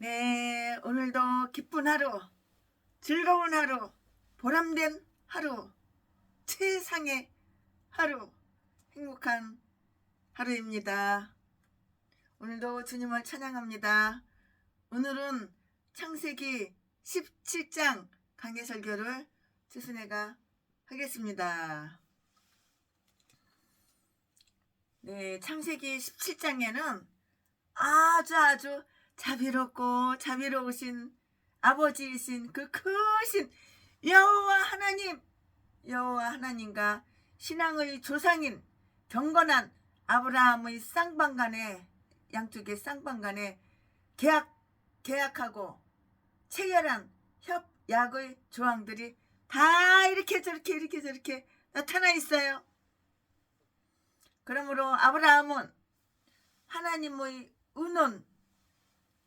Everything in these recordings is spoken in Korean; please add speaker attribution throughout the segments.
Speaker 1: 네, 오늘도 기쁜 하루, 즐거운 하루, 보람된 하루, 최상의 하루, 행복한 하루입니다. 오늘도 주님을 찬양합니다. 오늘은 창세기 17장 강해 설교를 최순애가 하겠습니다. 네, 창세기 17장에는 아주 자비롭고 자비로우신 아버지이신 그 크신 여호와 하나님과 신앙의 조상인 경건한 아브라함의 쌍방간에 양쪽의 쌍방간에 계약하고 체결한 협약의 조항들이 다 이렇게 저렇게 나타나 있어요. 그러므로 아브라함은 하나님의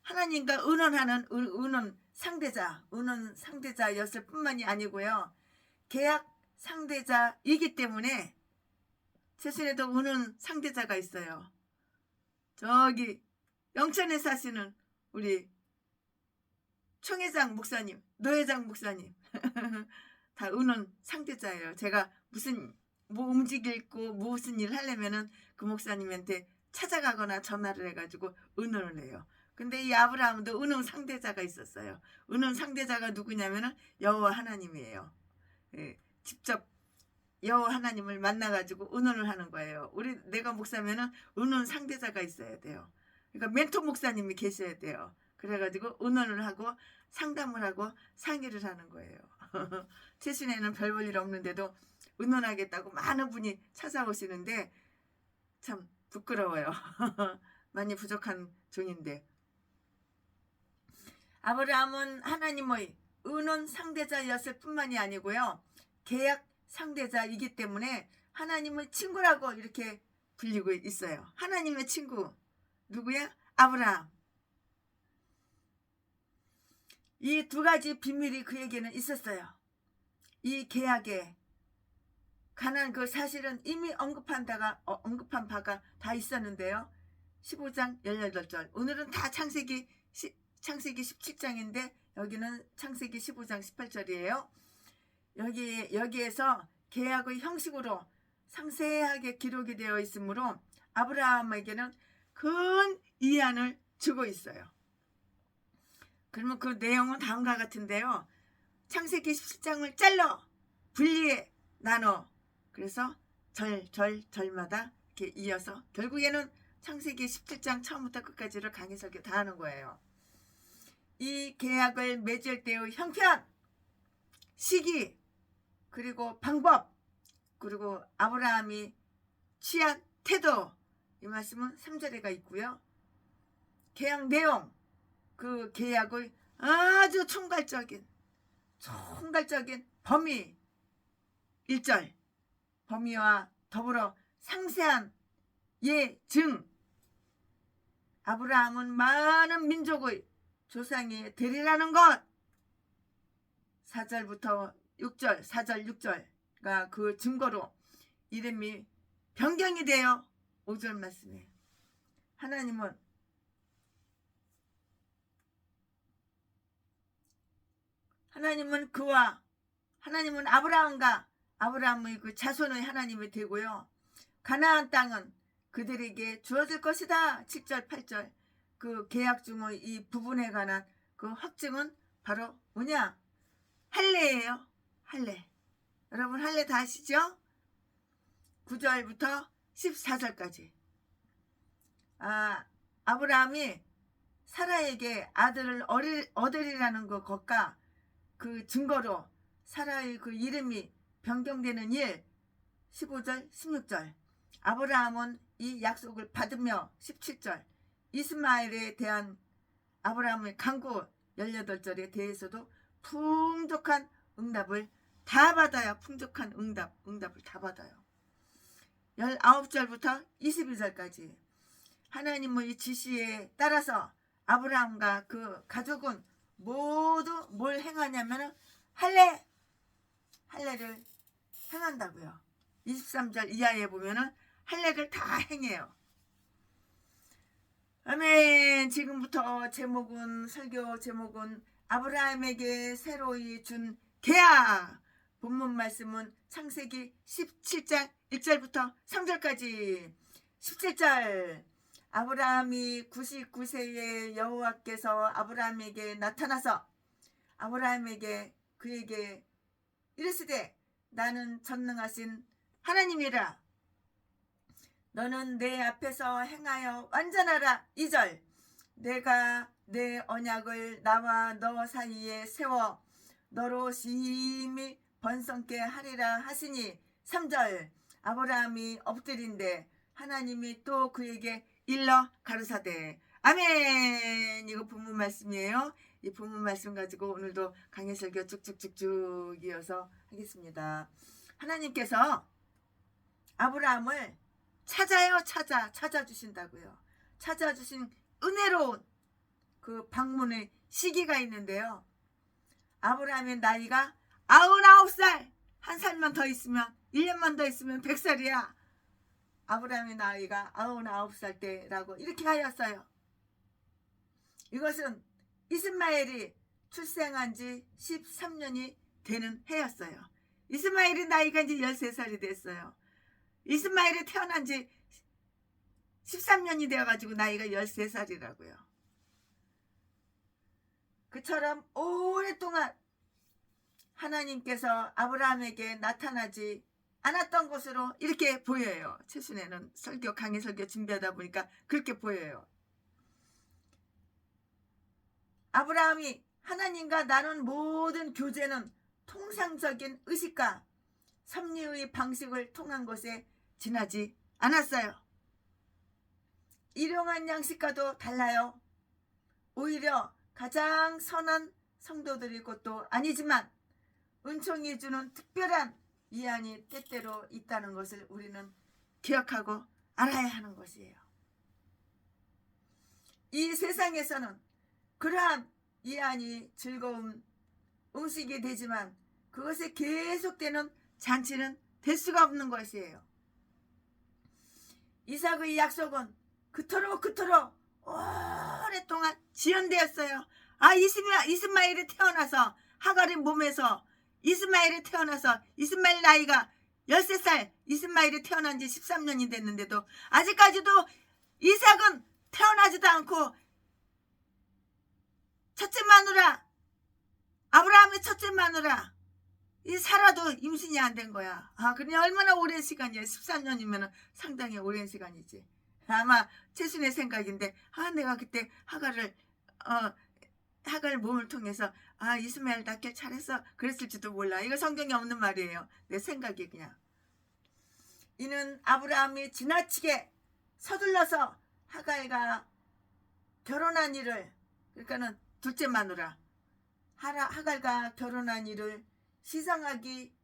Speaker 1: 하나님과 의논 상대자였을 뿐만이 아니고요. 계약 상대자이기 때문에 최순에도 의논 상대자가 있어요. 저기 영천에 사시는 우리 총회장 목사님, 노회장 목사님 다 의논 상대자예요. 제가 뭐 움직이고 무슨 일 하려면은 그 목사님한테 찾아가거나 전화를 해가지고 의논을 해요. 근데 이 아브라함도 의논 상대자가 있었어요. 의논 상대자가 누구냐면은 여호와 하나님이에요. 예, 직접 여호와 하나님을 만나가지고 의논을 하는 거예요. 내가 목사면은 의논 상대자가 있어야 돼요. 그러니까 멘토 목사님이 계셔야 돼요. 그래가지고 의논을 하고 상담을 하고 상의를 하는 거예요. 최신에는 별 볼 일 없는데도 의논하겠다고 많은 분이 찾아오시는데 참 부끄러워요. 많이 부족한 종인데. 아브라함은 하나님의 의논 상대자였을 뿐만이 아니고요. 계약 상대자이기 때문에 하나님의 친구라고 이렇게 불리고 있어요. 하나님의 친구 누구야? 아브라함. 이 두 가지 비밀이 그에게는 있었어요. 이 계약에 관한 그 사실은 이미 언급한 바가 다 있었는데요. 15장 18절. 오늘은 다 창세기 17장인데 여기는 창세기 15장 18절이에요. 여기에서 계약의 형식으로 상세하게 기록이 되어 있으므로 아브라함에게는 큰 이안을 주고 있어요. 그러면 그 내용은 다음과 같은데요. 창세기 17장을 잘라 분리해 나눠 그래서 절마다 이렇게 이어서 결국에는 창세기 17장 처음부터 끝까지를 강의 설교 다 하는 거예요. 이 계약을 맺을 때의 형편, 시기, 그리고 방법, 그리고 아브라함이 취한 태도, 이 말씀은 3절에가 있고요. 계약 내용, 그 계약의 아주 총괄적인 범위 1절, 범위와 더불어 상세한 예증, 아브라함은 많은 민족의 조상이 되리라는 것, 4절 6절가 그 증거로 이름이 변경이 되어 5절 말씀에 하나님은 아브라함과 아브라함의 그 자손의 하나님이 되고요. 가나안 땅은 그들에게 주어질 것이다. 7절 8절 그 계약 중의 이 부분에 관한 그 확증은 바로 뭐냐? 할례예요. 할례. 여러분 할례 다 아시죠? 9절부터 14절까지 아브라함이 사라에게 아들을 얻으리라는 것과 그 증거로 사라의 그 이름이 변경되는 일 15절 16절 아브라함은 이 약속을 받으며 17절 이스마엘에 대한 아브라함의 간구 18절에 대해서도 풍족한 응답을 다 받아요. 풍족한 응답을 다 받아요. 19절부터 22절까지 하나님의 지시에 따라서 아브라함과 그 가족은 모두 뭘 행하냐면 할례를 행한다고요. 23절 이하에 보면은 할례를 다 행해요. 아멘. 지금부터 설교 제목은 아브라함에게 새로이 준 계약. 본문 말씀은 창세기 17장 1절부터 3절까지. 17절. 아브라함이 99세에 여호와께서 아브라함에게 나타나서 아브라함에게 그에게 이르시되 나는 전능하신 하나님이라. 너는 내 앞에서 행하여 완전하라. 2절. 내가 내 언약을 나와 너 사이에 세워 너로 심히 번성케 하리라 하시니. 3절. 아브라함이 엎드린데 하나님이 또 그에게 일러 가르사대. 아멘. 이거 본문 말씀이에요. 이 본문 말씀 가지고 오늘도 강해 설교 쭉쭉쭉쭉 이어서 하겠습니다. 하나님께서 아브라함을 찾아주신다고요. 찾아주신 은혜로운 그 방문의 시기가 있는데요. 아브라함의 나이가 99살, 한 살만 더 있으면 1년만 더 있으면 100살이야. 아브라함의 나이가 99살 때라고 이렇게 하였어요. 이것은 이스마엘이 출생한 지 13년이 되는 해였어요. 이스마엘의 나이가 이제 13살이 됐어요. 이스마엘이 태어난 지 13년이 되어가지고 나이가 13살이라고요. 그처럼 오랫동안 하나님께서 아브라함에게 나타나지 않았던 것으로 이렇게 보여요. 최순애는 강의 설교 준비하다 보니까 그렇게 보여요. 아브라함이 하나님과 나눈 모든 교제는 통상적인 의식과 섭리의 방식을 통한 것에 지나지 않았어요. 일용한 양식과도 달라요. 오히려 가장 선한 성도들일 것도 아니지만 은총이 주는 특별한 위안이 때때로 있다는 것을 우리는 기억하고 알아야 하는 것이에요. 이 세상에서는 그러한 위안이 즐거운 음식이 되지만 그것에 계속되는 잔치는 될 수가 없는 것이에요. 이삭의 약속은 그토록 오랫동안 지연되었어요. 이스마엘이 태어나서 하갈의 몸에서 이스마엘이 나이가 13살, 이스마엘이 태어난 지 13년이 됐는데도 아직까지도 이삭은 태어나지도 않고 첫째 마누라, 아브라함의 첫째 마누라 이 사라도 임신이 안 된 거야. 그냥 얼마나 오랜 시간이야. 13년이면 상당히 오랜 시간이지. 아마 최순의 생각인데 내가 그때 하갈 몸을 통해서 이스마엘 낳길 잘했어 그랬을지도 몰라. 이거 성경에 없는 말이에요. 내 생각이 그냥. 이는 아브라함이 지나치게 서둘러서 하갈과 결혼한 일을, 그러니까는 둘째 마누라 하갈과 결혼한 일을 시상하기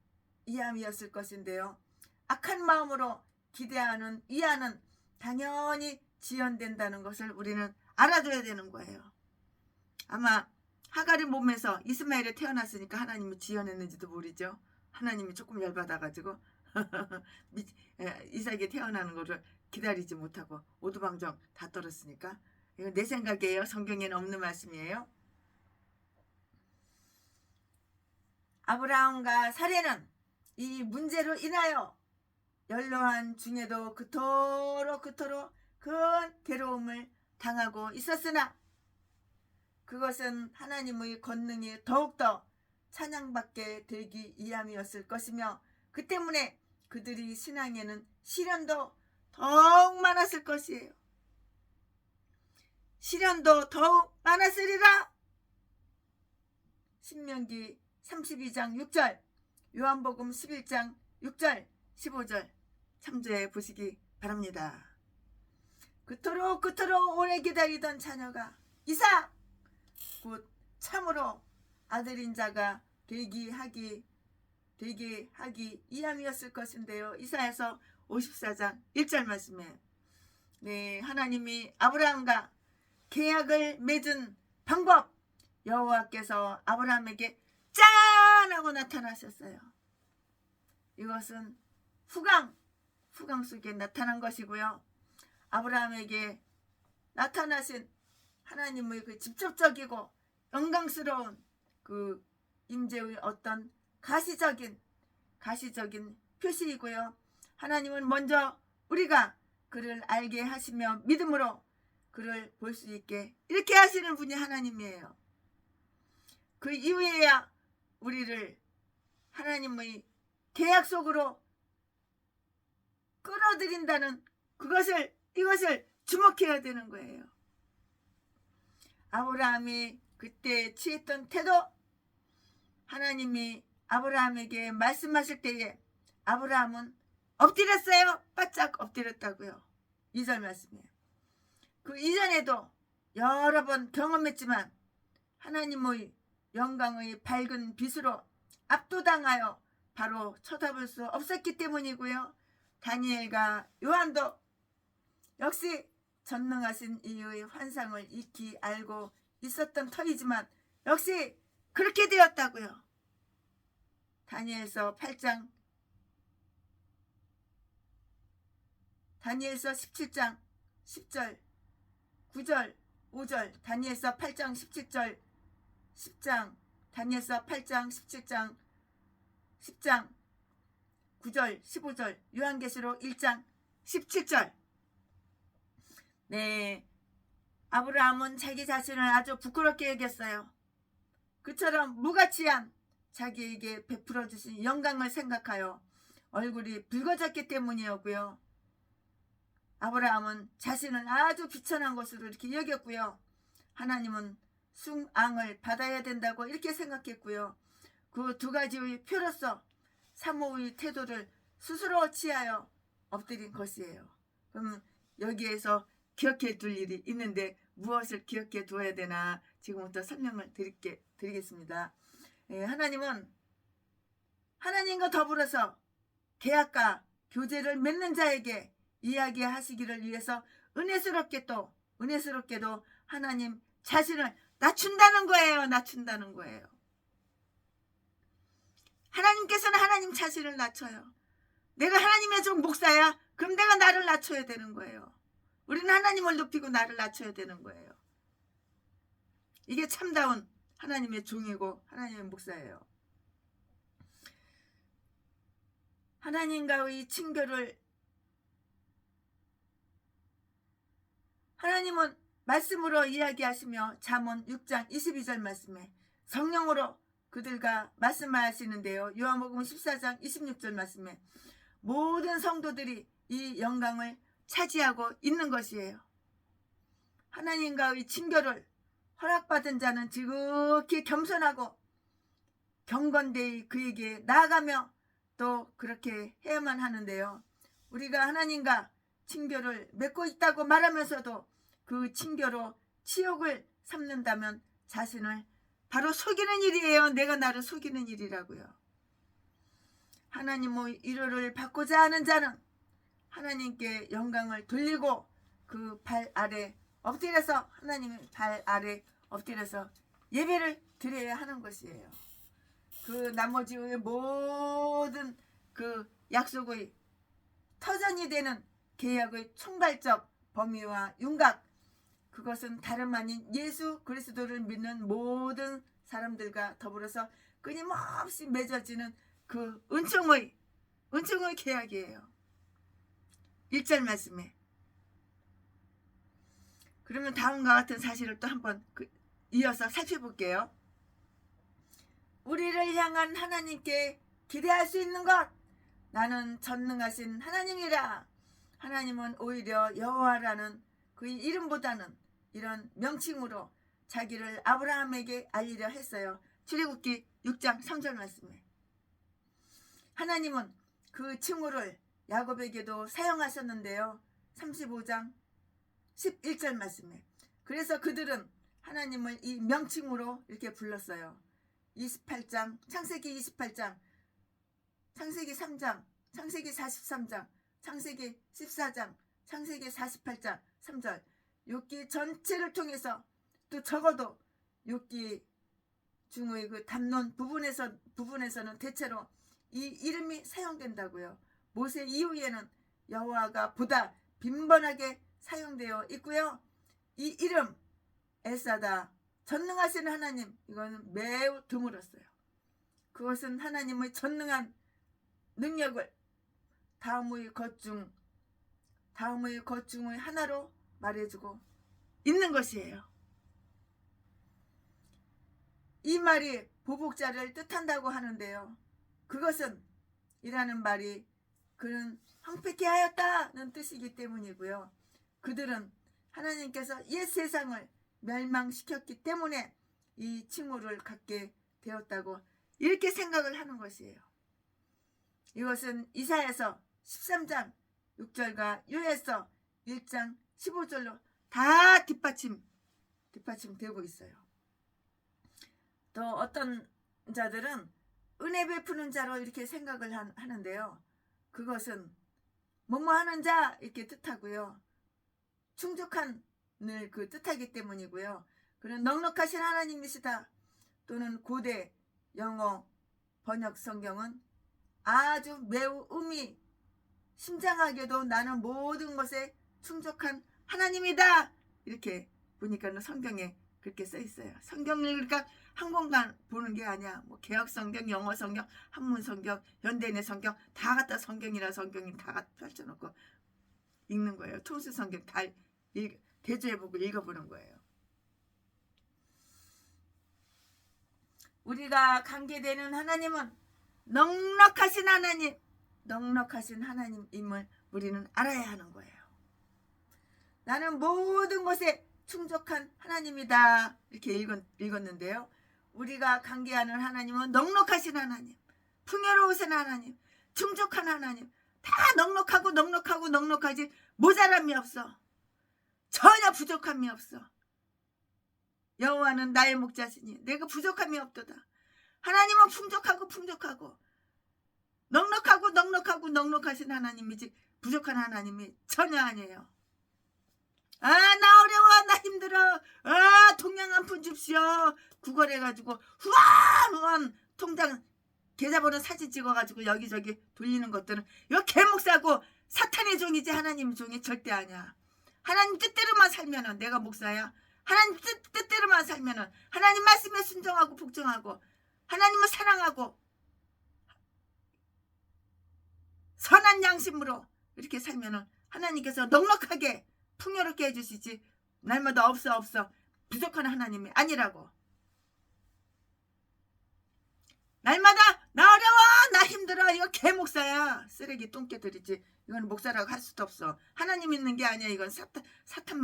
Speaker 1: 위함이었을 것인데요. 악한 마음으로 기대하는 위안은 당연히 지연된다는 것을 우리는 알아둬야 되는 거예요. 아마 하갈의 몸에서 이스마엘이 태어났으니까 하나님이 지연했는지도 모르죠. 하나님이 조금 열받아가지고 이삭이 태어나는 것을 기다리지 못하고 오두방정 다 떨었으니까. 이건 내 생각이에요. 성경에는 없는 말씀이에요. 아브라함과 사례는 이 문제로 인하여 연로한 중에도 그토록 큰 괴로움을 당하고 있었으나 그것은 하나님의 권능이 더욱더 찬양받게 되기 위함이었을 것이며 그 때문에 그들이 신앙에는 시련도 더욱 많았을 것이에요. 시련도 더욱 많았으리라. 신명기 32장 6절, 요한복음 11장 6절, 15절 참조해 보시기 바랍니다. 그토록 오래 기다리던 자녀가 이삭, 곧 참으로 아들인 자가 되게 하기 위함이었을 것인데요. 이사야서 54장 1절 말씀에 하나님이 아브라함과 계약을 맺은 방법, 여호와께서 아브라함에게 짠 하고 나타나셨어요. 이것은 후광 속에 나타난 것이고요. 아브라함에게 나타나신 하나님의 그 직접적이고 영광스러운 그 임재의 어떤 가시적인 표시이고요. 하나님은 먼저 우리가 그를 알게 하시며 믿음으로 그를 볼 수 있게 이렇게 하시는 분이 하나님이에요. 그 이후에야 우리를 하나님의 계약 속으로 끌어들인다는 이것을 주목해야 되는 거예요. 아브라함이 그때 취했던 태도, 하나님이 아브라함에게 말씀하실 때에 아브라함은 엎드렸어요. 바짝 엎드렸다고요. 2절 말씀이에요. 그 이전에도 여러 번 경험했지만 하나님의 영광의 밝은 빛으로 압도당하여 바로 쳐다볼 수 없었기 때문이고요. 다니엘과 요한도 역시 전능하신 이의 환상을 익히 알고 있었던 터이지만 역시 그렇게 되었다고요. 다니엘서 17장 10절 9절 5절 다니엘서 8장 17절 10장 다니엘서 8장 17장 10장 9절 15절 요한계시록 1장 17절. 네, 아브라함은 자기 자신을 아주 부끄럽게 여겼어요. 그처럼 무가치한 자기에게 베풀어 주신 영광을 생각하여 얼굴이 붉어졌기 때문이었고요. 아브라함은 자신을 아주 비천한 것으로 이렇게 여겼고요. 하나님은 숭앙을 받아야 된다고 이렇게 생각했고요. 그 두 가지의 표로서 사모의 태도를 스스로 취하여 엎드린 것이에요. 그럼 여기에서 기억해 둘 일이 있는데 무엇을 기억해 두어야 되나 지금부터 설명을 드리겠습니다. 하나님은 하나님과 더불어서 계약과 교제를 맺는 자에게 이야기하시기를 위해서 은혜스럽게도 하나님 자신을 낮춘다는 거예요. 하나님께서는 하나님 자신을 낮춰요. 내가 하나님의 종 목사야? 그럼 내가 나를 낮춰야 되는 거예요. 우리는 하나님을 높이고 나를 낮춰야 되는 거예요. 이게 참다운 하나님의 종이고 하나님의 목사예요. 하나님과의 친교를 하나님은 말씀으로 이야기하시며 잠언 6장 22절 말씀에 성령으로 그들과 말씀하시는데요. 요한복음 14장 26절 말씀에 모든 성도들이 이 영광을 차지하고 있는 것이에요. 하나님과의 친교를 허락받은 자는 지극히 겸손하고 경건되이 그에게 나아가며 또 그렇게 해야만 하는데요. 우리가 하나님과 친교를 맺고 있다고 말하면서도 그 친교로 치욕을 삼는다면 자신을 바로 속이는 일이에요. 내가 나를 속이는 일이라고요. 하나님의 위로를 받고자 하는 자는 하나님께 영광을 돌리고 그 발 아래 엎드려서 하나님의 발 아래 엎드려서 예배를 드려야 하는 것이에요. 그 나머지의 모든 그 약속의 터전이 되는 계약의 총괄적 범위와 윤곽, 그것은 다름 아닌 예수 그리스도를 믿는 모든 사람들과 더불어서 끊임없이 맺어지는 그 은총의 계약이에요. 1절 말씀에. 그러면 다음과 같은 사실을 또 한번 이어서 살펴볼게요. 우리를 향한 하나님께 기대할 수 있는 것, 나는 전능하신 하나님이라. 하나님은 오히려 여호와라는 그의 이름보다는 이런 명칭으로 자기를 아브라함에게 알리려 했어요. 출애굽기 6장 3절 말씀에 하나님은 그 칭호를 야곱에게도 사용하셨는데요. 35장 11절 말씀에 그래서 그들은 하나님을 이 명칭으로 이렇게 불렀어요. 28장 창세기 28장 창세기 3장 창세기 43장 창세기 14장 창세기 48장 3절 욥기 전체를 통해서 또 적어도 욥기 중의 그 담론 부분에서는 대체로 이 이름이 사용된다고요. 모세 이후에는 여호와가 보다 빈번하게 사용되어 있고요. 이 이름 엘사다, 전능하신 하나님, 이거는 매우 드물었어요. 그것은 하나님의 전능한 능력을 다음의 것 중의 하나로 말해주고 있는 것이에요. 이 말이 보복자를 뜻한다고 하는데요. 그것은 이라는 말이 그는 황폐케 하였다는 뜻이기 때문이고요. 그들은 하나님께서 옛 세상을 멸망시켰기 때문에 이 칭호를 갖게 되었다고 이렇게 생각을 하는 것이에요. 이것은 이사야서 13장 6절과 요엘서 1장 15절로 다 뒷받침되고 있어요. 또 어떤 자들은 은혜 베푸는 자로 이렇게 생각을 하는데요. 그것은 뭐뭐하는 자 이렇게 뜻하고요. 충족한을 그 뜻하기 때문이고요. 그는 넉넉하신 하나님이시다. 또는 고대 영어 번역 성경은 아주 매우 심장하게도 나는 모든 것에 충족한 하나님이다. 이렇게 보니까 성경에 그렇게 써 있어요. 성경을 그러니까 한 권만 보는 게 아니야. 뭐 개역 성경, 영어 성경, 한문 성경, 현대인의 성경 다 갖다 성경이라 성경이 다 갖다 펼쳐놓고 읽는 거예요. 통수 성경 다 대조해보고 읽어보는 거예요. 우리가 관계되는 하나님은 넉넉하신 하나님임을 우리는 알아야 하는 거예요. 나는 모든 것에 충족한 하나님이다. 이렇게 읽었는데요. 우리가 관계하는 하나님은 넉넉하신 하나님, 풍요로우신 하나님, 충족한 하나님, 다 넉넉하지 모자람이 없어. 전혀 부족함이 없어. 여호와는 나의 목자시니 내가 부족함이 없도다. 하나님은 풍족하고 넉넉하신 하나님이지 부족한 하나님이 전혀 아니에요. 나 어려워, 나 힘들어, 통장 한 푼 줍시오. 구걸해가지고 후한 통장 계좌번호 사진 찍어가지고 여기저기 돌리는 것들은 이거 개목사고 사탄의 종이지 하나님 종이 절대 아니야. 하나님 뜻대로만 살면은 내가 목사야. 하나님 뜻대로만 살면은 하나님 말씀에 순종하고 복종하고 하나님을 사랑하고 선한 양심으로 이렇게 살면은 하나님께서 넉넉하게 풍요롭게 해주시지 날마다 없어 부족한 하나님이 아니라고. 날마다 나 어려워, 나 힘들어, 이거 개목사야. 쓰레기 똥개들이지. 이건 목사라고 할 수도 없어. 하나님 있는 게 아니야. 이건 사탄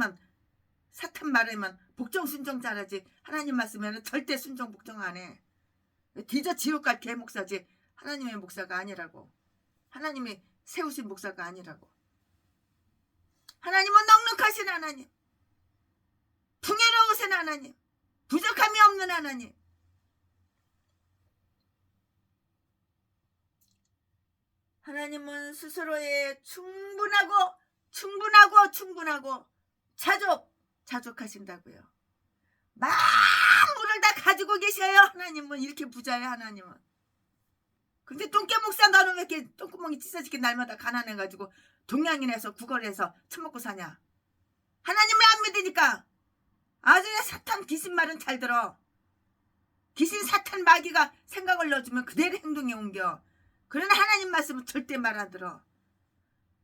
Speaker 1: 말에만 복종 순종 잘하지. 하나님 말씀에는 절대 순종 복종 안 해. 뒤져 지옥 갈 개목사지 하나님의 목사가 아니라고. 하나님이 세우신 목사가 아니라고. 하나님은 넉넉하신 하나님, 풍요로우신 하나님, 부족함이 없는 하나님. 하나님은 스스로에 충분하고 자족하신다고요. 만물을 다 가지고 계셔요. 하나님은 이렇게 부자예요. 하나님은. 근데 똥개 목사 너는 왜 이렇게 똥구멍이 찢어지게 날마다 가난해가지고 동양인에서 구걸해서 처먹고 사냐. 하나님을 안 믿으니까. 아주 사탄 귀신 말은 잘 들어. 귀신 사탄 마귀가 생각을 넣어주면 그대로 행동에 옮겨. 그러나 하나님 말씀은 절대 말 안 들어.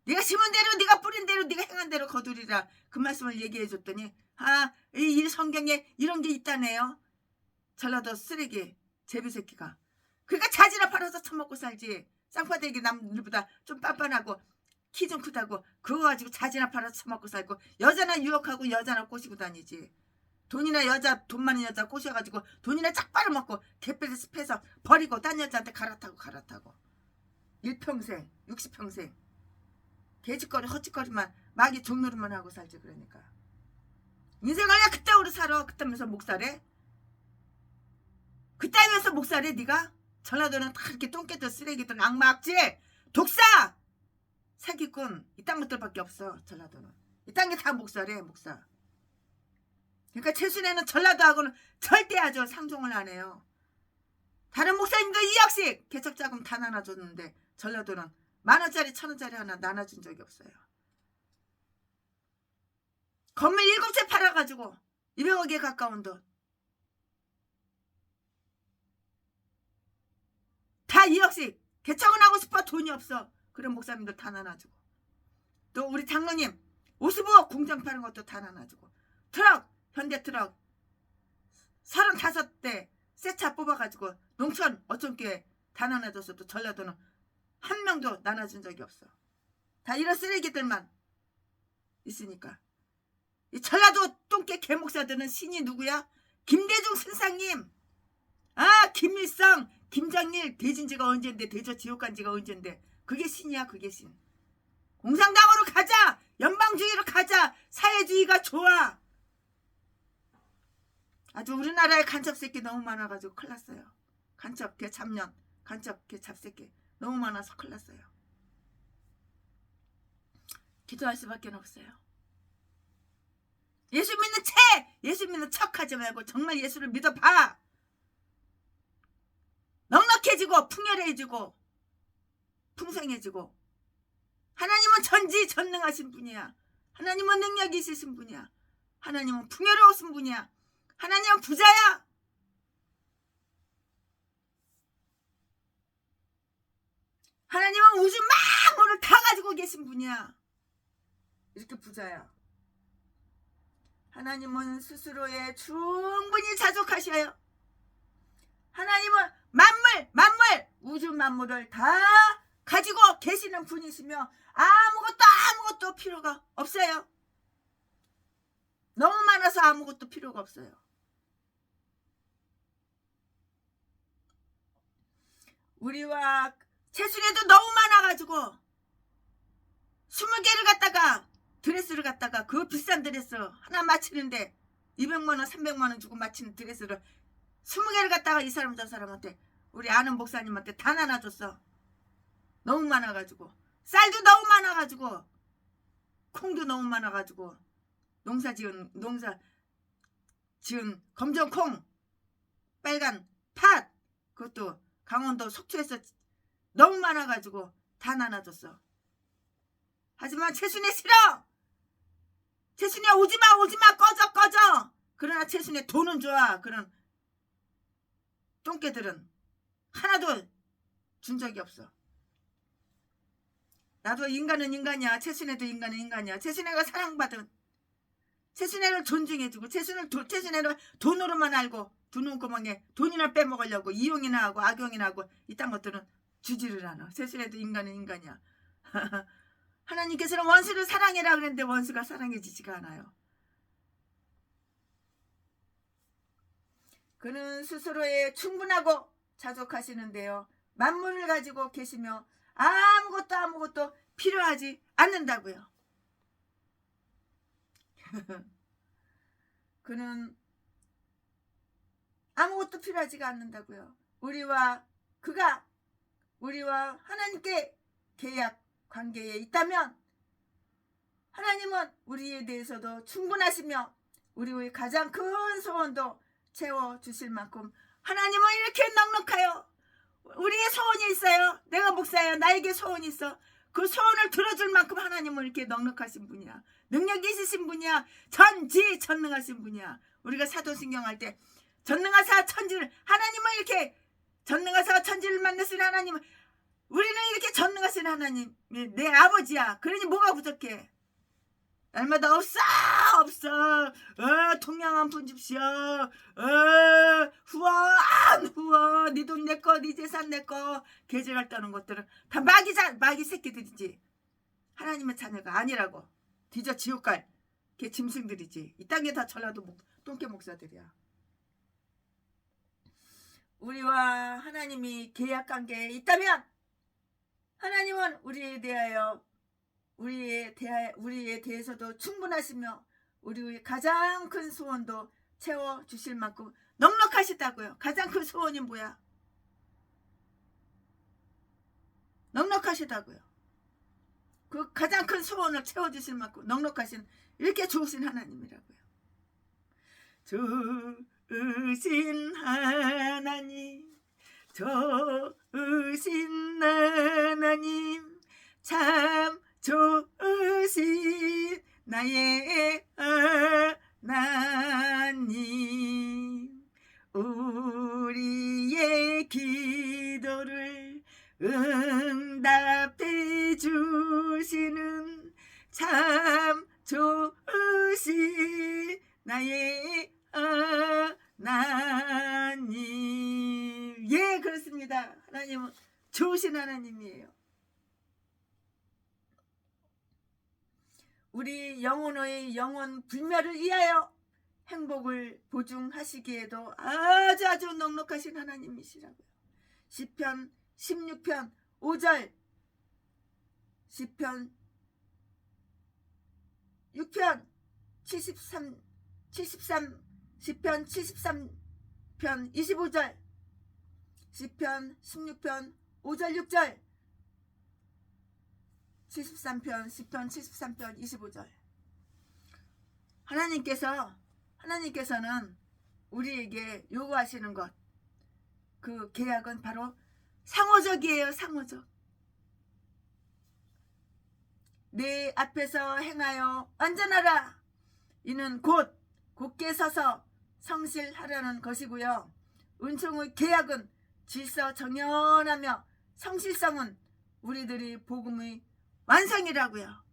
Speaker 1: 네가 심은 대로 네가 뿌린 대로 네가 행한 대로 거두리라. 그 말씀을 얘기해 줬더니 이 성경에 이런 게 있다네요. 전라도 쓰레기 제비새끼가. 그러니까 자지나 팔아서 처먹고 살지. 쌍파대기 남들보다 좀 빤빤하고 키 좀 크다고 그거 가지고 자지나 팔아서 처먹고 살고 여자나 유혹하고 여자나 꼬시고 다니지. 돈이나 여자 돈 많은 여자 꼬셔가지고 돈이나 짝 빨아먹고 개뼈를 습해서 버리고 딴 여자한테 갈아타고 일평생 60평생 개짓거리 헛짓거리만 마귀 종노릇만 하고 살지. 그러니까 인생을 그냥 그따위로 살아. 그따면서 목살해? 그따위면서 목살해 네가? 전라도는 다 이렇게 똥개들 쓰레기들 악마악질 독사 사기꾼 이딴 것들밖에 없어. 전라도는 이딴 게 다 목살해. 목사. 그러니까 최순애는 전라도하고는 절대 아주 상종을 안 해요. 다른 목사님도 2억씩 개척자금 다 나눠줬는데 전라도는 10,000원짜리 1,000원짜리 하나 나눠준 적이 없어요. 건물 7채 팔아가지고 200억에 가까운 돈 다 2억씩 개척은 하고 싶어. 돈이 없어. 그런 목사님들 다 나눠주고, 또 우리 장로님 55억 공장 파는 것도 다 나눠주고, 트럭 현대 트럭 35대 새 차 뽑아가지고 농촌 어촌교회 다 나눠줘서, 또 전라도는 한 명도 나눠준 적이 없어. 다 이런 쓰레기들만 있으니까. 이 전라도 똥개 개목사들은 신이 누구야? 김대중 선상님, 김일성, 김장일 대진지가 언젠데, 대저 지옥간지가 언젠데. 그게 신이야. 그게 신. 공산당으로 가자. 연방주의로 가자. 사회주의가 좋아. 아주 우리나라에 간첩 새끼 너무 많아가지고 큰일 났어요. 간첩 개 잡년, 간첩 개 잡새끼 너무 많아서 큰일 났어요. 기도할 수밖에 없어요. 예수 믿는 예수 믿는 척하지 말고 정말 예수를 믿어봐. 넉넉해지고 풍요해지고 풍성해지고. 하나님은 전지전능하신 분이야. 하나님은 능력이 있으신 분이야. 하나님은 풍요로우신 분이야. 하나님은 부자야. 하나님은 우주 만물을 다 가지고 계신 분이야. 이렇게 부자야. 하나님은 스스로에 충분히 자족하셔요. 하나님은 만물 우주 만물을 다 가지고 계시는 분이시며 아무것도 필요가 없어요. 너무 많아서 아무것도 필요가 없어요. 우리와 채순이도 너무 많아가지고 20개를 갖다가 드레스를 갖다가, 그 비싼 드레스 하나 맞추는데 200만원 300만원 주고 맞추는 드레스를 20개를 갖다가 이 사람 저 사람한테, 우리 아는 목사님한테 다 나눠줬어. 너무 많아가지고. 쌀도 너무 많아가지고, 콩도 너무 많아가지고, 농사 지은 검정콩, 빨간 팥, 그것도 강원도 속초에서 너무 많아가지고 다 나눠줬어. 하지만 채순이 싫어. 채순이야, 오지마 꺼져. 그러나 채순이 돈은 좋아. 그런 똥개들은 하나도 준 적이 없어. 나도 인간은 인간이야. 채순이도 인간은 인간이야. 채순이가 사랑받은, 채순이를 존중해주고, 채순이를 돈으로만 알고 두 눈구멍에 돈이나 빼먹으려고 이용이나 하고 악용이나 하고 이딴 것들은 주지를 않아. 채순이도 인간은 인간이야. 하나님께서는 원수를 사랑해라 그랬는데 원수가 사랑해지지가 않아요. 그는 스스로에 충분하고 자족하시는데요, 만물을 가지고 계시며 아무것도 필요하지 않는다고요. 그는 아무것도 필요하지가 않는다고요. 그가 우리와 하나님께 계약 관계에 있다면 하나님은 우리에 대해서도 충분하시며 우리의 가장 큰 소원도 채워주실 만큼 하나님은 이렇게 넉넉해요. 우리의 소원이 있어요. 내가 목사야, 나에게 소원이 있어. 그 소원을 들어줄 만큼 하나님은 이렇게 넉넉하신 분이야. 능력이 있으신 분이야. 전지전능하신 분이야. 우리가 사도신경 할 때 전능하사 천지를, 하나님은 이렇게 전능하사 천지를 만드신 하나님은, 우리는 이렇게 전능하신 하나님, 내 아버지야. 그러니 뭐가 부족해? 날마다 없어. 통장 한 푼 줍시오. 후원. 네 돈 내 거, 네 재산 내 거. 계절할 떠는 것들은 다 마귀 새끼들이지. 하나님의 자녀가 아니라고. 뒤져 지옥 갈 개 짐승들이지. 이 땅에 다 전라도 똥개 목사들이야. 우리와 하나님이 계약 관계에 있다면 하나님은 우리에 대해서도 충분하시며 우리의 가장 큰 소원도 채워주실 만큼 넉넉하시다고요. 가장 큰 소원이 뭐야? 넉넉하시다고요. 그 가장 큰 소원을 채워주실 만큼 넉넉하신, 이렇게 좋으신 하나님이라고요. 좋으신 하나님 참 좋으신 나의 하나님 우리의 기도를 응답해 주시는 참 좋으신 나의 하나님. 예, 그렇습니다. 하나님은 좋으신 하나님이에요. 우리 영혼의 영혼 불멸을 위하여 행복을 보증하시기에도 아주 넉넉하신 하나님이시라고요. 시편 16편 5절, 시편 6편 73, 시편 73편 25절, 시편 16편 5절 6절, 73편 시편 73편 25절. 하나님께서는 우리에게 요구하시는 것, 그 계약은 바로 상호적이에요. 상호적. 내 앞에서 행하여 안전하라. 이는 곧게 서서 성실하라는 것이고요. 은총의 계약은 질서정연하며 성실성은 우리들이 복음의 완성이라고요.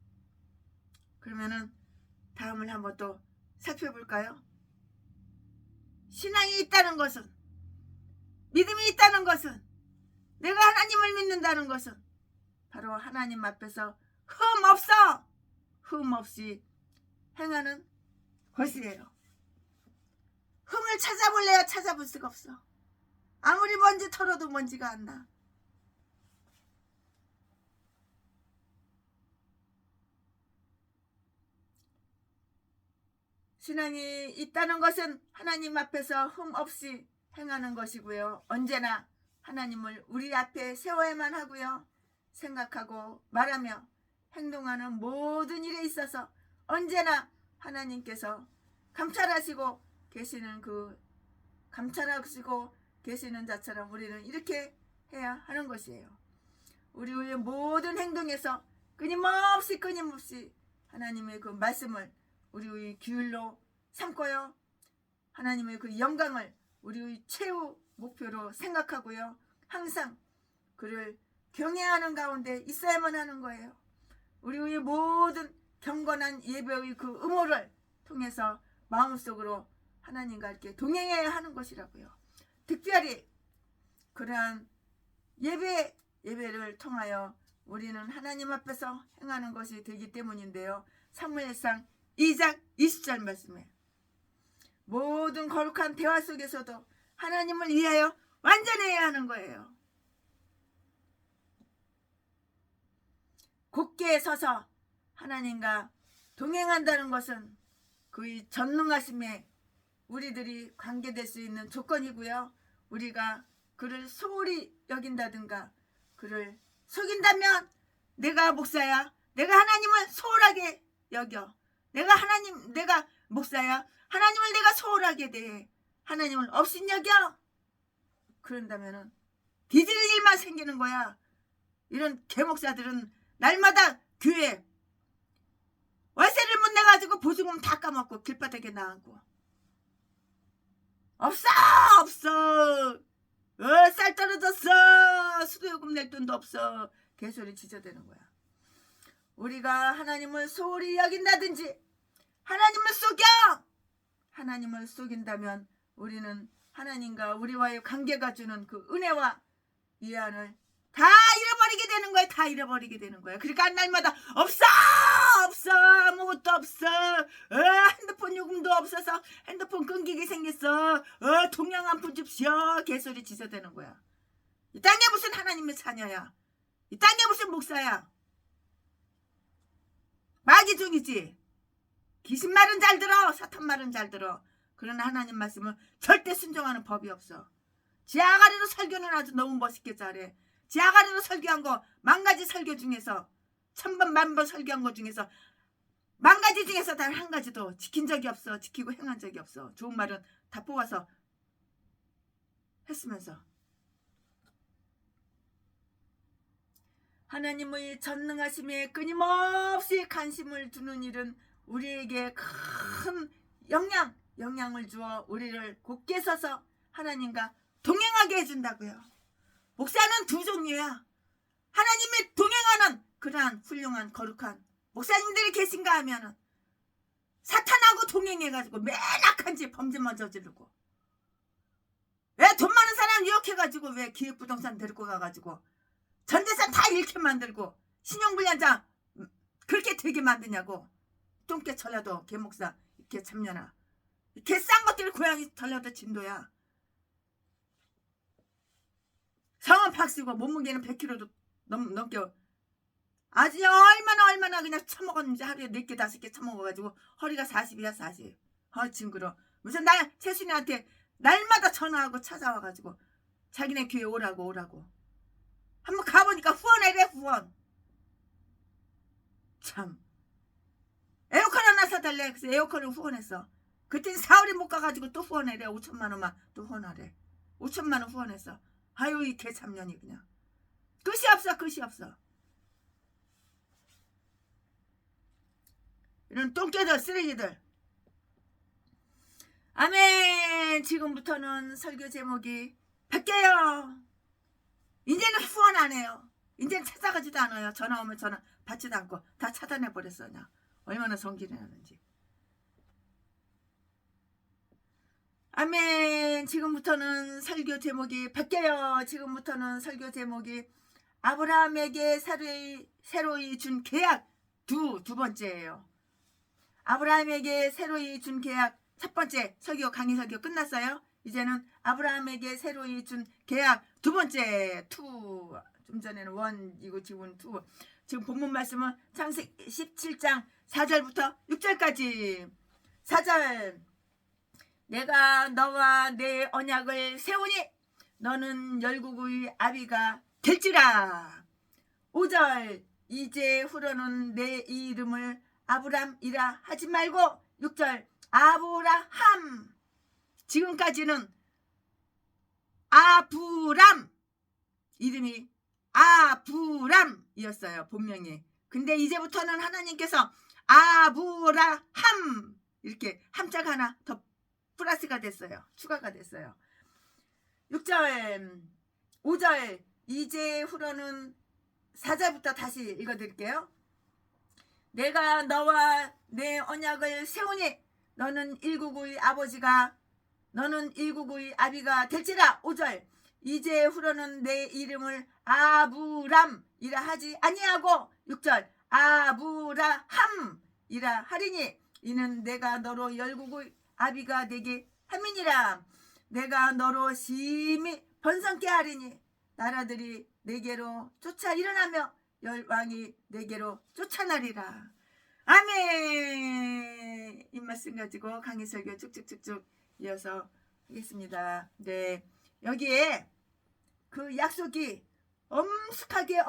Speaker 1: 그러면은 다음을 한번 또 살펴볼까요? 신앙이 있다는 것은, 믿음이 있다는 것은, 내가 하나님을 믿는다는 것은 바로 하나님 앞에서 흠없이 행하는 것이에요. 흠을 찾아볼래야 찾아볼 수가 없어. 아무리 먼지 털어도 먼지가 안 나. 신앙이 있다는 것은 하나님 앞에서 흠없이 행하는 것이고요. 언제나 하나님을 우리 앞에 세워야만 하고요. 생각하고 말하며 행동하는 모든 일에 있어서 언제나 하나님께서 감찰하시고 계시는 자처럼 우리는 이렇게 해야 하는 것이에요. 우리의 모든 행동에서 끊임없이 하나님의 그 말씀을 우리의 기울로 삼고요. 하나님의 그 영광을 우리의 최후 목표로 생각하고요. 항상 그를 경외하는 가운데 있어야만 하는 거예요. 우리의 모든 경건한 예배의 그 의무를 통해서 마음속으로 하나님과 이렇게 동행해야 하는 것이라고요. 특별히 그러한 예배를 통하여 우리는 하나님 앞에서 행하는 것이 되기 때문인데요. 사무엘상 2장 20절 말씀에 모든 거룩한 대화 속에서도 하나님을 위하여 완전해야 하는 거예요. 곧게 서서 하나님과 동행한다는 것은 그의 전능하심에 우리들이 관계될 수 있는 조건이고요. 우리가 그를 소홀히 여긴다든가 그를 속인다면 내가 목사야, 내가 하나님을 소홀하게 여겨, 내가 목사야, 하나님을 내가 소홀하게 대해 하나님을 업신여겨. 그런다면은 뒤질 일만 생기는 거야. 이런 개목사들은 날마다 교회 월세를 못 내가지고 보증금 다 까먹고 길바닥에 나가고 없어. 쌀 떨어졌어. 수도요금 낼 돈도 없어. 개소리 지저대는 거야. 우리가 하나님을 소홀히 여긴다든지 하나님을 속인다면 우리는 하나님과 우리와의 관계가 주는 그 은혜와 위안을 다 잃어버리게 되는 거야. 그러니까 날마다 없어. 아무것도 없어. 핸드폰 요금도 없어서 핸드폰 끊기게 생겼어. 동양 한 푼 줍시오. 개소리 지저대는 거야. 이 땅에 무슨 하나님의 자녀야. 이 땅에 무슨 목사야. 마귀종이지. 귀신 말은 잘 들어. 사탄 말은 잘 들어. 그러나 하나님 말씀은 절대 순종하는 법이 없어. 지하가리로 설교는 아주 너무 멋있게 잘해. 지하가리로 설교한 거 10,000가지 설교 중에서 1000번 만번 설교한 거 중에서 10,000가지 중에서 단 한 가지도 지킨 적이 없어. 지키고 행한 적이 없어. 좋은 말은 다 뽑아서 했으면서. 하나님의 전능하심에 끊임없이 관심을 두는 일은 우리에게 큰 영향을 주어 우리를 곧게 서서 하나님과 동행하게 해준다고요. 목사는 두 종류야. 하나님의 동행하는 그러한 훌륭한 거룩한 목사님들이 계신가 하면은 사탄하고 동행해가지고 맨 악한 짓 범죄만 저지르고, 왜 돈 많은 사람 유혹해가지고 왜 기획부동산 데리고 가가지고 전재산 다 잃게 만들고 신용불량자 그렇게 되게 만드냐고. 똥개 전라도 개목사 이렇게 참녀나 개 싼 것들 고양이 전라도 진도야. 성은 박씨고 몸무게는 100kg도 넘게 아주 얼마나 그냥 처먹었는지 하루에 4개 5개 처먹어가지고 허리가 40이야 40. 징그러. 무슨 나 채순이한테 날마다 전화하고 찾아와가지고 자기네 교회 오라고 한번 가보니까 후원해래 후원. 참. 에어컨 하나 사달래. 그래서 에어컨을 후원했어. 그때는 사흘이 못 가가지고 또 후원해래. 5천만 원만 또 후원하래. 5천만 원 후원했어. 아유 이 개참년이 그냥 끝이 없어. 이런 똥개들 쓰레기들. 아멘. 지금부터는 설교 제목이 바뀌어요. 이제는 후원 안 해요. 이제는 찾아가지도 않아요. 전화 오면 전화 받지도 않고 다 차단해버렸어. 그냥 얼마나 성질이 나는지. 아멘. 지금부터는 설교 제목이 바뀌어요. 지금부터는 설교 제목이 아브라함에게 새로이 준 계약 두 번째예요. 아브라함에게 새로이 준 계약 첫 번째 설교 강의 설교 끝났어요. 이제는 아브라함에게 새로이 준 계약 두 번째 좀 전에는 1이고 지금은 2. 지금 본문 말씀은 창세기 17장 4절부터 6절까지. 4절. 내가 너와 내 언약을 세우니 너는 열국의 아비가 될지라. 5절. 이제 후로는 내 이름을 아브람이라 하지 말고 6절. 아브라함. 지금까지는 아브람 이름이 아브람이었어요. 본명이. 근데 이제부터는 하나님께서 아브라함 이렇게 함자가 하나 더 플러스가 됐어요. 추가가 됐어요. 6절 5절. 이제 후로는 4절부터 다시 읽어드릴게요. 내가 너와 내 언약을 세우니 너는 일국의 아비가 될지라. 5절. 이제 후로는 내 이름을 아브람이라 하지 아니하고 6절. 아브라함이라 하리니 이는 내가 너로 열국의 아비가 되게 함이니라. 내가 너로 심히 번성케 하리니 나라들이 내게로 쫓아 일어나며 열왕이 내게로 쫓아나리라. 아멘. 이 말씀 가지고 강의 설교 쭉쭉쭉쭉 이어서 하겠습니다. 네, 여기에 그 약속이 엄숙하게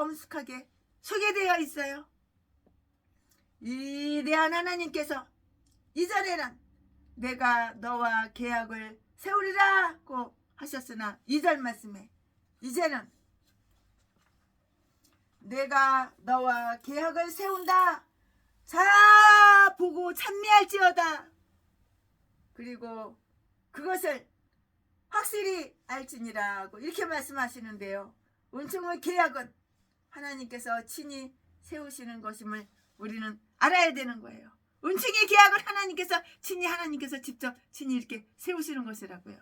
Speaker 1: 소개되어 있어요. 위대한 하나님께서 이전에는 내가 너와 계약을 세우리라고 하셨으나 2절 말씀에 이제는 내가 너와 계약을 세운다. 자 보고 찬미할지어다. 그리고 그것을 확실히 알지니라고 이렇게 말씀하시는데요. 은총의 계약은 하나님께서 친히 세우시는 것임을 우리는 알아야 되는 거예요. 은총의 계약을 하나님께서 직접 친히 이렇게 세우시는 것이라고요.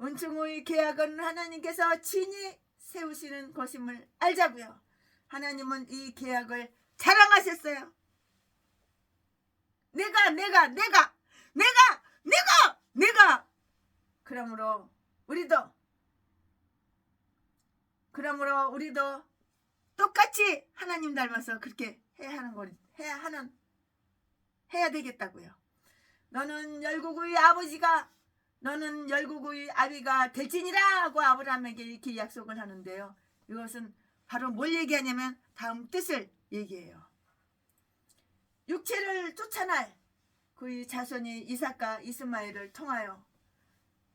Speaker 1: 은총의 계약은 하나님께서 친히 세우시는 것임을 알자고요. 하나님은 이 계약을 자랑하셨어요. 내가 그러므로 우리도 똑같이 하나님 닮아서 그렇게 해야 되겠다고요. 너는 열국의 아비가 될지니라고 아브라함에게 이렇게 약속을 하는데요. 이것은 바로 뭘 얘기하냐면 다음 뜻을 얘기해요. 육체를 쫓아날 그의 자손이 이삭과 이스마엘을 통하여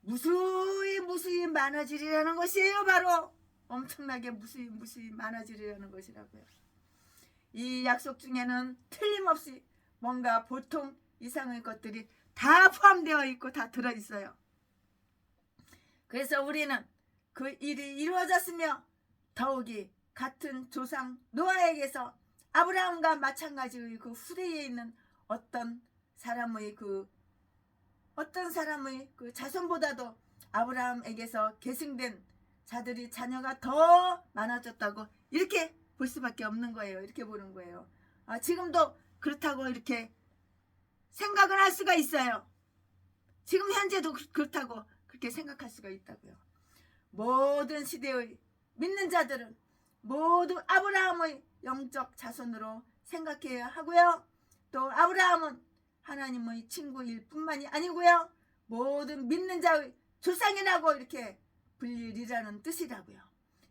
Speaker 1: 무수히 많아지리라는 것이에요. 바로 엄청나게 무수히 많아지리라는 것이라고요. 이 약속 중에는 틀림없이 뭔가 보통 이상의 것들이 다 포함되어 있고 다 들어있어요. 그래서 우리는 그 일이 이루어졌으며 더욱이 같은 조상 노아에게서 아브라함과 마찬가지의 그 후대에 있는 어떤 사람의 그 자손보다도 아브라함에게서 계승된 자들이 자녀가 더 많아졌다고 이렇게 볼 수밖에 없는 거예요. 이렇게 보는 거예요. 지금도 그렇다고 이렇게 생각을 할 수가 있어요. 지금 현재도 그렇다고 그렇게 생각할 수가 있다고요. 모든 시대의 믿는 자들은 모두 아브라함의 영적 자손으로 생각해야 하고요. 또 아브라함은 하나님의 친구일 뿐만이 아니고요. 모든 믿는 자의 조상이라고 이렇게 불리리라는 뜻이라고요.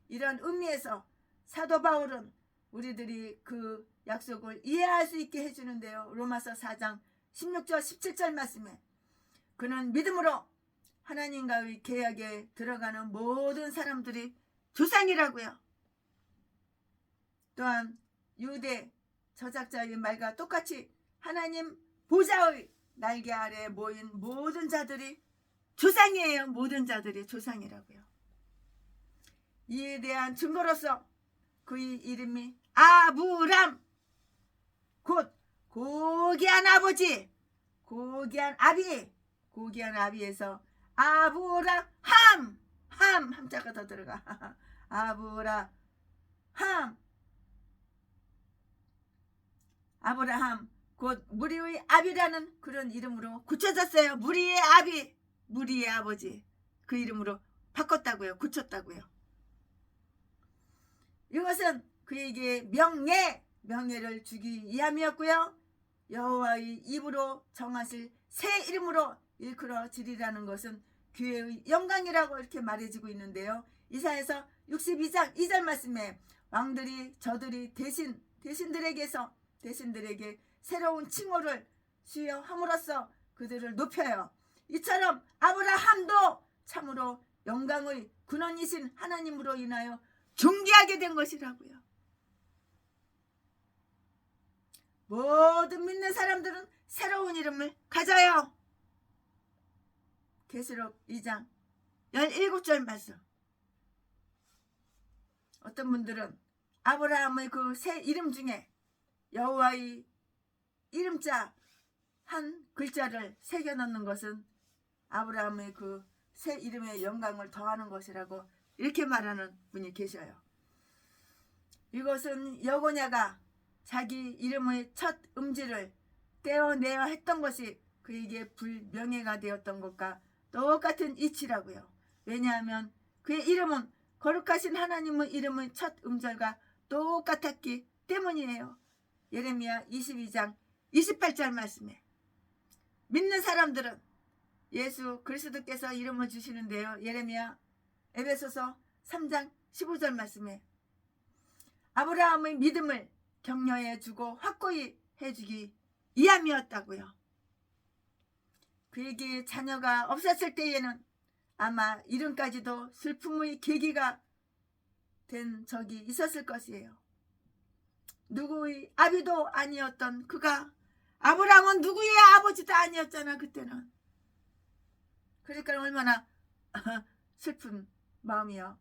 Speaker 1: 이런 의미에서 사도 바울은 우리들이 그 약속을 이해할 수 있게 해주는데요. 로마서 4장 16절 17절 말씀에 그는 믿음으로 하나님과의 계약에 들어가는 모든 사람들이 조상이라고요. 또한 유대 저작자의 말과 똑같이 하나님 보좌의 날개 아래 모인 모든 자들이 조상이에요. 모든 자들이 조상이라고요. 이에 대한 증거로서 그의 이름이 아브람, 곧 고귀한 아버지, 고귀한 아비에서 아브라함, 함자가 더 들어가. 아브라함 곧 무리의 아비라는 그런 이름으로 굳혀졌어요. 무리의 아비, 무리의 아버지, 그 이름으로 바꿨다고요. 굳혔다고요. 이것은 그에게 명예를 주기 위함이었고요. 여호와의 입으로 정하실 새 이름으로 일컬어지리라는 것은 교회의 영광이라고 이렇게 말해지고 있는데요. 이사야서 62장 2절 말씀에 왕들이 저들이 대신들에게 새로운 칭호를 수여함으로써 그들을 높여요. 이처럼 아브라함도 참으로 영광의 근원이신 하나님으로 인하여 존귀하게 된 것이라고요. 모든 믿는 사람들은 새로운 이름을 가져요. 계시록 2장 17절 말씀. 어떤 분들은 아브라함의 그 새 이름 중에 여호와의 이름자 한 글자를 새겨 넣는 것은 아브라함의 그 새 이름의 영광을 더하는 것이라고 이렇게 말하는 분이 계셔요. 이것은 여고냐가 자기 이름의 첫 음질을 떼어내야 했던 것이 그에게 불명예가 되었던 것과 똑같은 이치라고요. 왜냐하면 그의 이름은 거룩하신 하나님의 이름의 첫 음절과 똑같았기 때문이에요. 예레미야 22장 28절 말씀에 믿는 사람들은 예수 그리스도께서 이름을 주시는데요. 예레미야 에베소서 3장 15절 말씀에 아브라함의 믿음을 격려해 주고 확고히 해주기 위함이었다고요. 그에게 자녀가 없었을 때에는 아마 이름까지도 슬픔의 계기가 된 적이 있었을 것이에요. 누구의 아비도 아니었던 그가, 아브라함은 누구의 아버지도 아니었잖아 그때는. 그러니까 얼마나 슬픈 마음이요.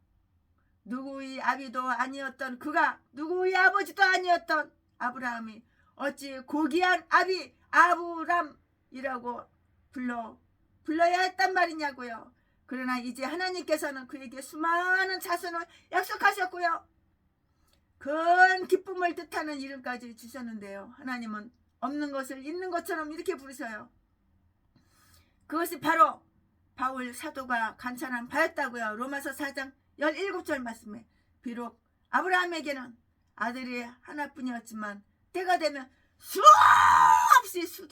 Speaker 1: 누구의 아비도 아니었던 그가, 누구의 아버지도 아니었던 아브라함이 어찌 고귀한 아비 아브람이라고 불러야 했단 말이냐고요. 그러나 이제 하나님께서는 그에게 수많은 자손을 약속하셨고요. 큰 기쁨을 뜻하는 이름까지 주셨는데요. 하나님은 없는 것을 있는 것처럼 이렇게 부르셔요. 그것이 바로 바울 사도가 간찬한 바였다고요. 로마서 4장 17절 말씀에 비록 아브라함에게는 아들이 하나뿐이었지만 때가 되면 수도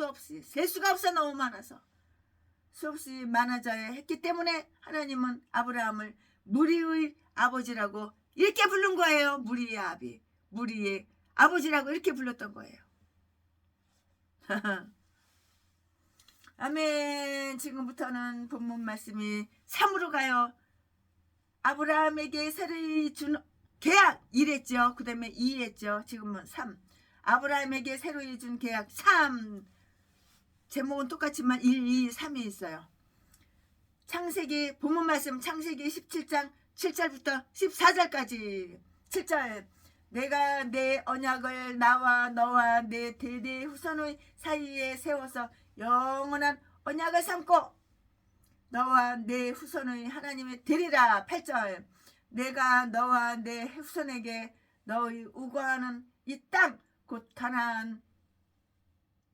Speaker 1: 없이 셀 수가 없어 너무 많아서 수없이 많아져야 했기 때문에 하나님은 아브라함을 무리의 아버지라고 이렇게 부른 거예요. 무리의 아버지라고 이렇게 불렀던 거예요. 아멘. 지금부터는 본문 말씀이 3으로 가요. 아브라함에게 새로이 준 계약 1했죠. 그 다음에 2했죠. 지금은 3. 아브라함에게 새로이 준 계약 3. 제목은 똑같지만 1, 2, 3이 있어요. 창세기 본문 말씀 창세기 17장 7절부터 14절까지. 7절 내가 내 언약을 나와 너와 내 대대 후손의 사이에 세워서 영원한 언약을 삼고 너와 내 후손의 하나님이 되리라. 8절 내가 너와 내 후손에게 너의 우거하는 이 땅 곧 가나안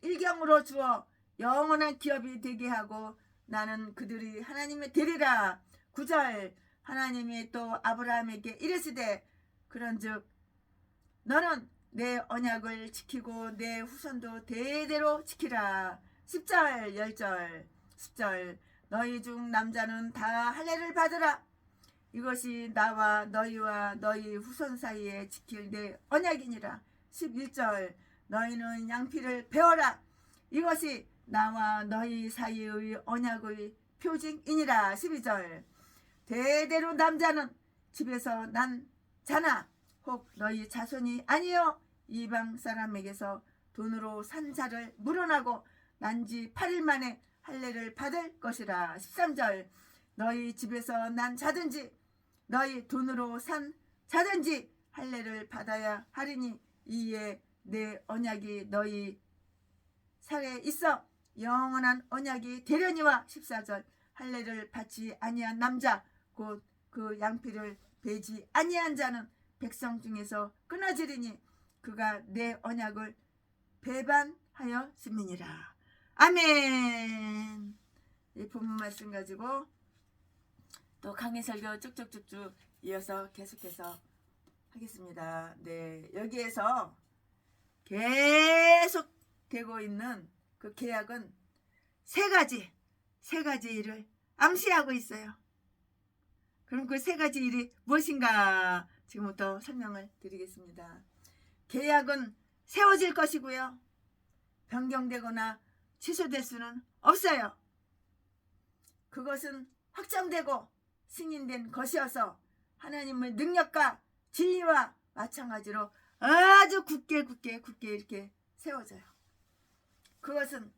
Speaker 1: 일경으로 주어 영원한 기업이 되게 하고 나는 그들이 하나님이 되리라. 9절 하나님이 또 아브라함에게 이르시되 그런즉 너는 내 언약을 지키고 내 후손도 대대로 지키라. 10절 10절 10절 너희 중 남자는 다 할례를 받으라. 이것이 나와 너희와 너희 후손 사이에 지킬 내 언약이니라. 11절 너희는 양피를 베어라. 이것이 나와 너희 사이의 언약의 표징이니라. 12절 대대로 남자는 집에서 난 자나 혹 너희 자손이 아니여 이방 사람에게서 돈으로 산 자를 물어나고 난지 8일 만에 할례를 받을 것이라. 13절 너희 집에서 난 자든지 너희 돈으로 산 자든지 할례를 받아야 하리니 이에 내 언약이 너희 살에 있어 영원한 언약이 되려니와. 14절 할례를 받지 아니한 남자 곧 그 양피를 베지 아니한 자는 백성 중에서 끊어지리니 그가 내 언약을 배반하였음이니라. 아멘. 이 본문 말씀 가지고 또 강의 설교 쭉쭉쭉쭉 이어서 계속해서 하겠습니다. 네, 여기에서 계속 되고 있는 그 계약은 세 가지 일을 암시하고 있어요. 그럼 그 세 가지 일이 무엇인가 지금부터 설명을 드리겠습니다. 계약은 세워질 것이고요. 변경되거나 취소될 수는 없어요. 그것은 확정되고 승인된 것이어서 하나님의 능력과 진리와 마찬가지로 아주 굳게 이렇게 세워져요. 그것은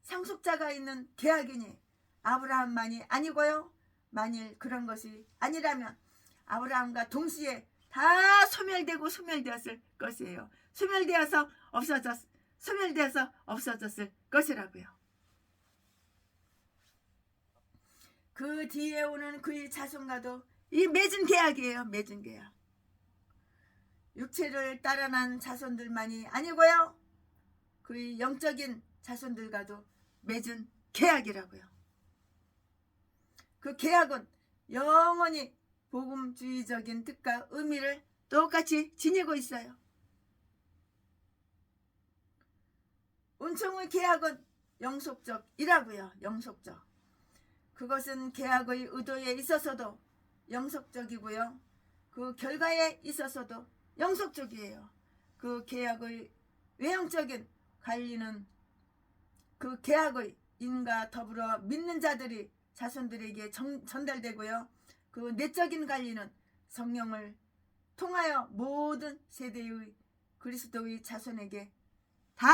Speaker 1: 상속자가 있는 계약이니 아브라함만이 아니고요. 만일 그런 것이 아니라면 아브라함과 동시에 다 소멸되었을 것이에요. 소멸되어서 없어졌을 것이라고요. 그 뒤에 오는 그의 자손과도 이 맺은 계약이에요. 맺은 계약. 육체를 따라 난 자손들만이 아니고요. 그의 영적인 자손들과도 맺은 계약이라고요. 그 계약은 영원히 복음주의적인 뜻과 의미를 똑같이 지니고 있어요. 은총의 계약은 영속적이라고요. 영속적. 그것은 계약의 의도에 있어서도 영속적이고요. 그 결과에 있어서도 영속적이에요. 그 계약의 외형적인 관리는 그 계약의 인과 더불어 믿는 자들이 자손들에게 전달되고요. 그 내적인 관리는 성령을 통하여 모든 세대의 그리스도의 자손에게 다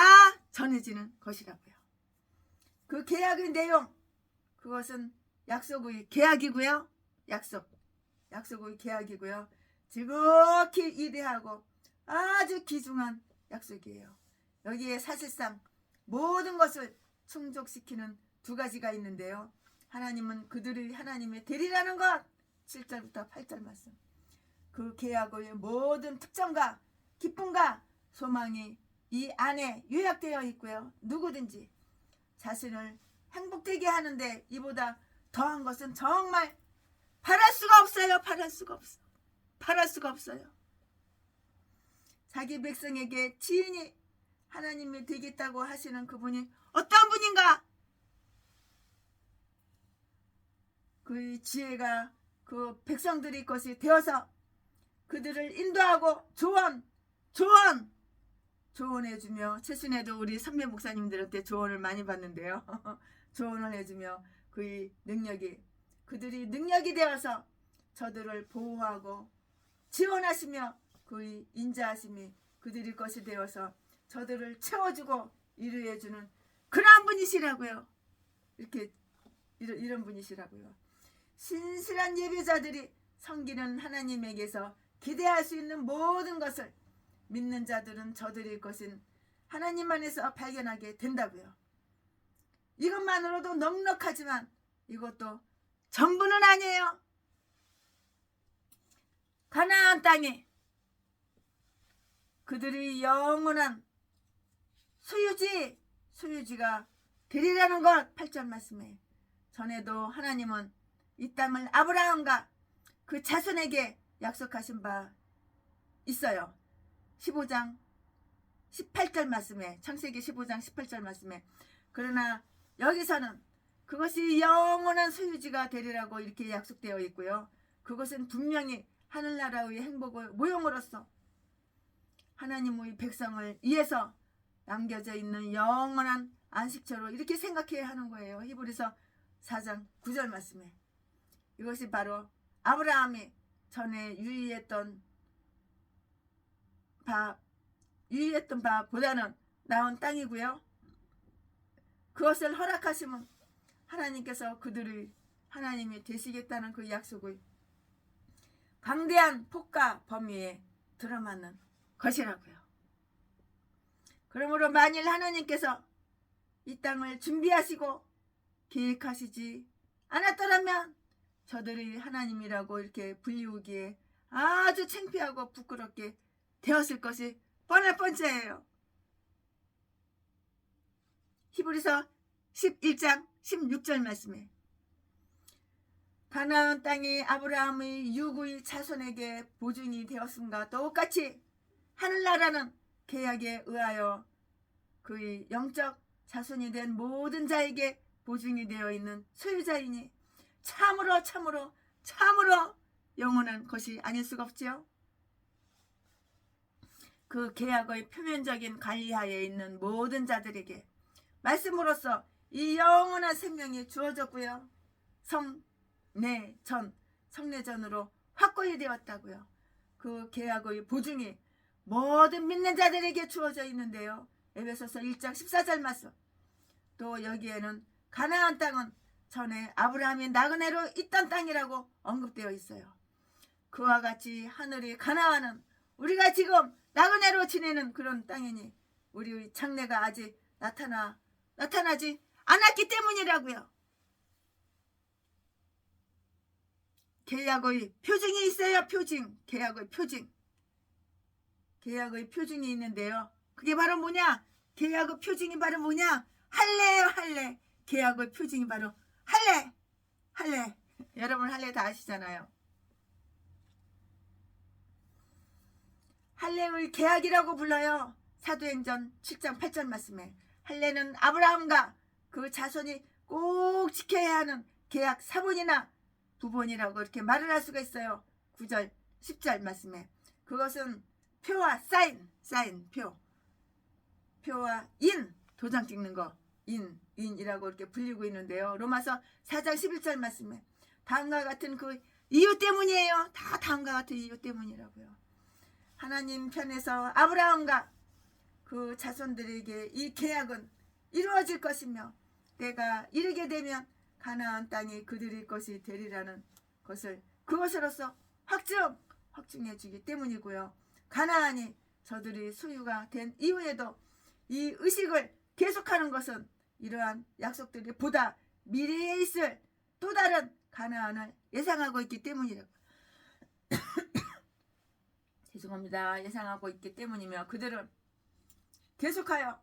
Speaker 1: 전해지는 것이라고요. 그 계약의 내용, 그것은 약속의 계약이고요. 약속의 계약이고요. 지극히 위대하고 아주 귀중한 약속이에요. 여기에 사실상 모든 것을 충족시키는 두 가지가 있는데요. 하나님은 그들이 하나님의 되리라는 것. 7절부터 8절 말씀. 그 계약의 모든 특정과 기쁨과 소망이 이 안에 요약되어 있고요. 누구든지 자신을 행복되게 하는데 이보다 더한 것은 정말 바랄 수가 없어요. 바랄 수가 없어요. 자기 백성에게 지인이 하나님이 되겠다고 하시는 그분이 어떤 분인가? 그의 지혜가 그 백성들의 것이 되어서 그들을 인도하고 조언해주며, 최근에도 우리 선배 목사님들한테 조언을 많이 받는데요. 조언을 해주며 그의 능력이, 그들이 능력이 되어서 저들을 보호하고 지원하시며 그의 인자하심이 그들의 것이 되어서 저들을 채워주고 위로해주는 그러한 분이시라고요. 이렇게 이런 분이시라고요. 신실한 예배자들이 섬기는 하나님에게서 기대할 수 있는 모든 것을 믿는 자들은 저들의 것인 하나님 안에서 발견하게 된다고요. 이것만으로도 넉넉하지만 이것도 전부는 아니에요. 가나안 땅에 그들이 영원한 소유지가 되리라는 것 8절 말씀에 전에도 하나님은 이 땅을 아브라함과 그 자손에게 약속하신 바 있어요. 15장 18절 말씀에 창세기 15장 18절 말씀에 그러나 여기서는 그것이 영원한 소유지가 되리라고 이렇게 약속되어 있고요. 그것은 분명히 하늘나라의 행복의 모형으로서 하나님의 백성을 위해서 남겨져 있는 영원한 안식처로 이렇게 생각해야 하는 거예요. 히브리서 4장 9절 말씀에 이것이 바로 아브라함이 전에 유의했던 바보다는 나은 땅이고요. 그것을 허락하시면 하나님께서 그들의 하나님이 되시겠다는 그 약속의 강대한 폭과 범위에 들어맞는 것이라고요. 그러므로 만일 하나님께서 이 땅을 준비하시고 계획하시지 않았더라면 저들이 하나님이라고 이렇게 불리우기에 아주 창피하고 부끄럽게 되었을 것이 뻔할 뻔째예요. 히브리서 11장 16절 말씀에 가나안 땅이 아브라함의 육의 자손에게 보증이 되었음과 똑같이 하늘나라는 계약에 의하여 그의 영적 자손이 된 모든 자에게 보증이 되어 있는 소유자이니 참으로 영원한 것이 아닐 수가 없지요. 그 계약의 표면적인 관리하에 있는 모든 자들에게 말씀으로써 이 영원한 생명이 주어졌고요. 성내전으로 확고히 되었다고요. 그 계약의 보증이 모든 믿는 자들에게 주어져 있는데요. 에베소서 1장 14절 말씀. 또 여기에는 가나안 땅은 전에 아브라함이 나그네로 있던 땅이라고 언급되어 있어요. 그와 같이 하늘의 가나안은 우리가 지금 나그네로 지내는 그런 땅이니 우리의 장래가 아직 나타나지 않았기 때문이라고요. 계약의 표징이 있어요. 계약의 표징이 있는데요. 그게 바로 뭐냐? 계약의 표징이 바로 뭐냐? 할례예요. 할례. 계약의 표징이 바로 할례. 여러분 할례 다 아시잖아요. 할례의 계약이라고 불러요. 사도행전 7장 8절 말씀에 할례는 아브라함과 그 자손이 꼭 지켜야 하는 계약 사본이나 부본이라고 이렇게 말을 할 수가 있어요. 9절 10절 말씀에 그것은 표와 사인 표와 인 도장 찍는 거 인이라고 이렇게 불리고 있는데요. 로마서 4장 11절 말씀에 다음과 같은 그 이유 때문이에요. 다 다음과 같은 이유 때문이라고요. 하나님 편에서 아브라함과 그 자손들에게 이 계약은 이루어질 것이며 때가 이르게 되면 가나안 땅이 그들의 것이 되리라는 것을 그것으로서 확증해 주기 때문이고요. 가나안이 저들의 소유가 된 이후에도 이 의식을 계속하는 것은 이러한 약속들이 보다 미래에 있을 또 다른 가나안을 예상하고 있기 때문이라고. 죄송합니다. 예상하고 있기 때문이며 그들은 계속하여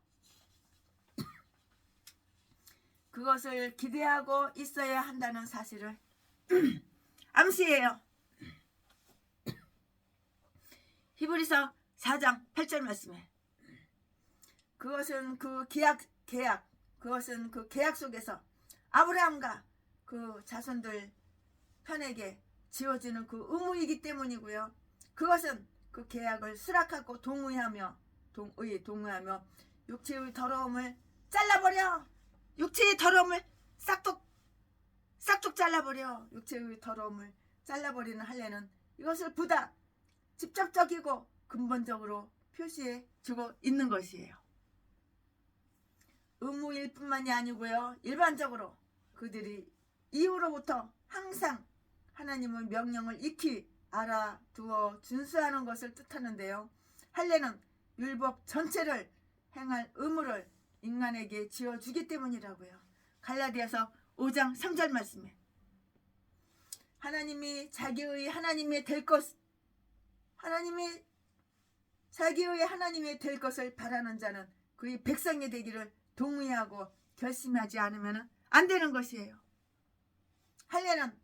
Speaker 1: 그것을 기대하고 있어야 한다는 사실을 암시해요. 히브리서 4장 8절 말씀에 그것은 그 그것은 그 계약 속에서 아브라함과 그 자손들 편에게 지어지는 그 의무이기 때문이고요. 그것은 그 계약을 수락하고 동의하며 육체의 더러움을 잘라버려. 육체의 더러움을 싹둑 잘라버려. 육체의 더러움을 잘라버리는 할례는 이것을 보다 직접적이고 근본적으로 표시해 주고 있는 것이에요. 의무일 뿐만이 아니고요. 일반적으로 그들이 이후로부터 항상 하나님의 명령을 익히 알아두어 준수하는 것을 뜻하는데요. 할례는 율법 전체를 행할 의무를 인간에게 지어주기 때문이라고요. 갈라디아서 5장 3절 말씀에 하나님이 자기의 하나님이 될 것, 하나님이 자기의 하나님이 될 것을 바라는 자는 그의 백성이 되기를 동의하고 결심하지 않으면 안 되는 것이에요. 할례는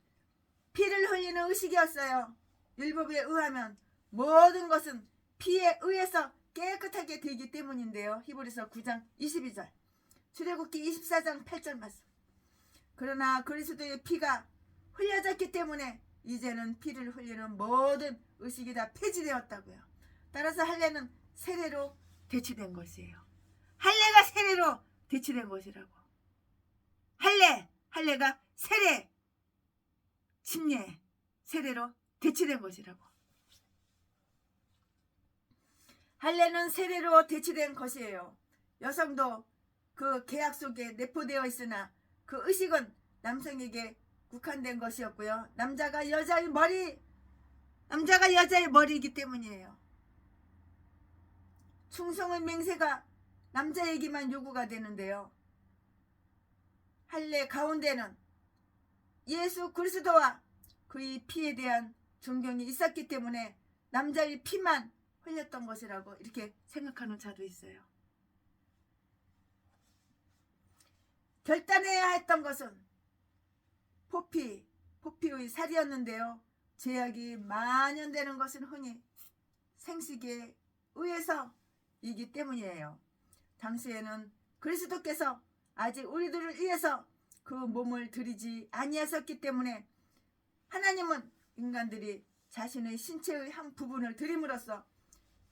Speaker 1: 피를 흘리는 의식이었어요. 율법에 의하면 모든 것은 피에 의해서 깨끗하게 되기 때문인데요. 히브리서 9장 22절, 출애굽기 24장 8절 말씀. 그러나 그리스도의 피가 흘려졌기 때문에 이제는 피를 흘리는 모든 의식이 다 폐지되었다고요. 따라서 할례는 세례로 대치된 것이에요. 할례가 세례로 대치된 것이라고. 할례가 세례, 침례, 세례로 대치된 것이라고. 할례는 세례로 대치된 것이에요. 여성도 그 계약 속에 내포되어 있으나 그 의식은 남성에게 국한된 것이었고요. 남자가 여자의 머리이기 때문이에요. 충성의 맹세가 남자에게만 요구가 되는데요. 할례 가운데는 예수 그리스도와 그의 피에 대한 존경이 있었기 때문에 남자의 피만 흘렸던 것이라고 이렇게 생각하는 자도 있어요. 결단해야 했던 것은 포피의 살이었는데요. 죄악이 만연되는 것은 흔히 생식에 의해서이기 때문이에요. 당시에는 그리스도께서 아직 우리들을 위해서 그 몸을 드리지 아니하셨기 때문에 하나님은 인간들이 자신의 신체의 한 부분을 드림으로써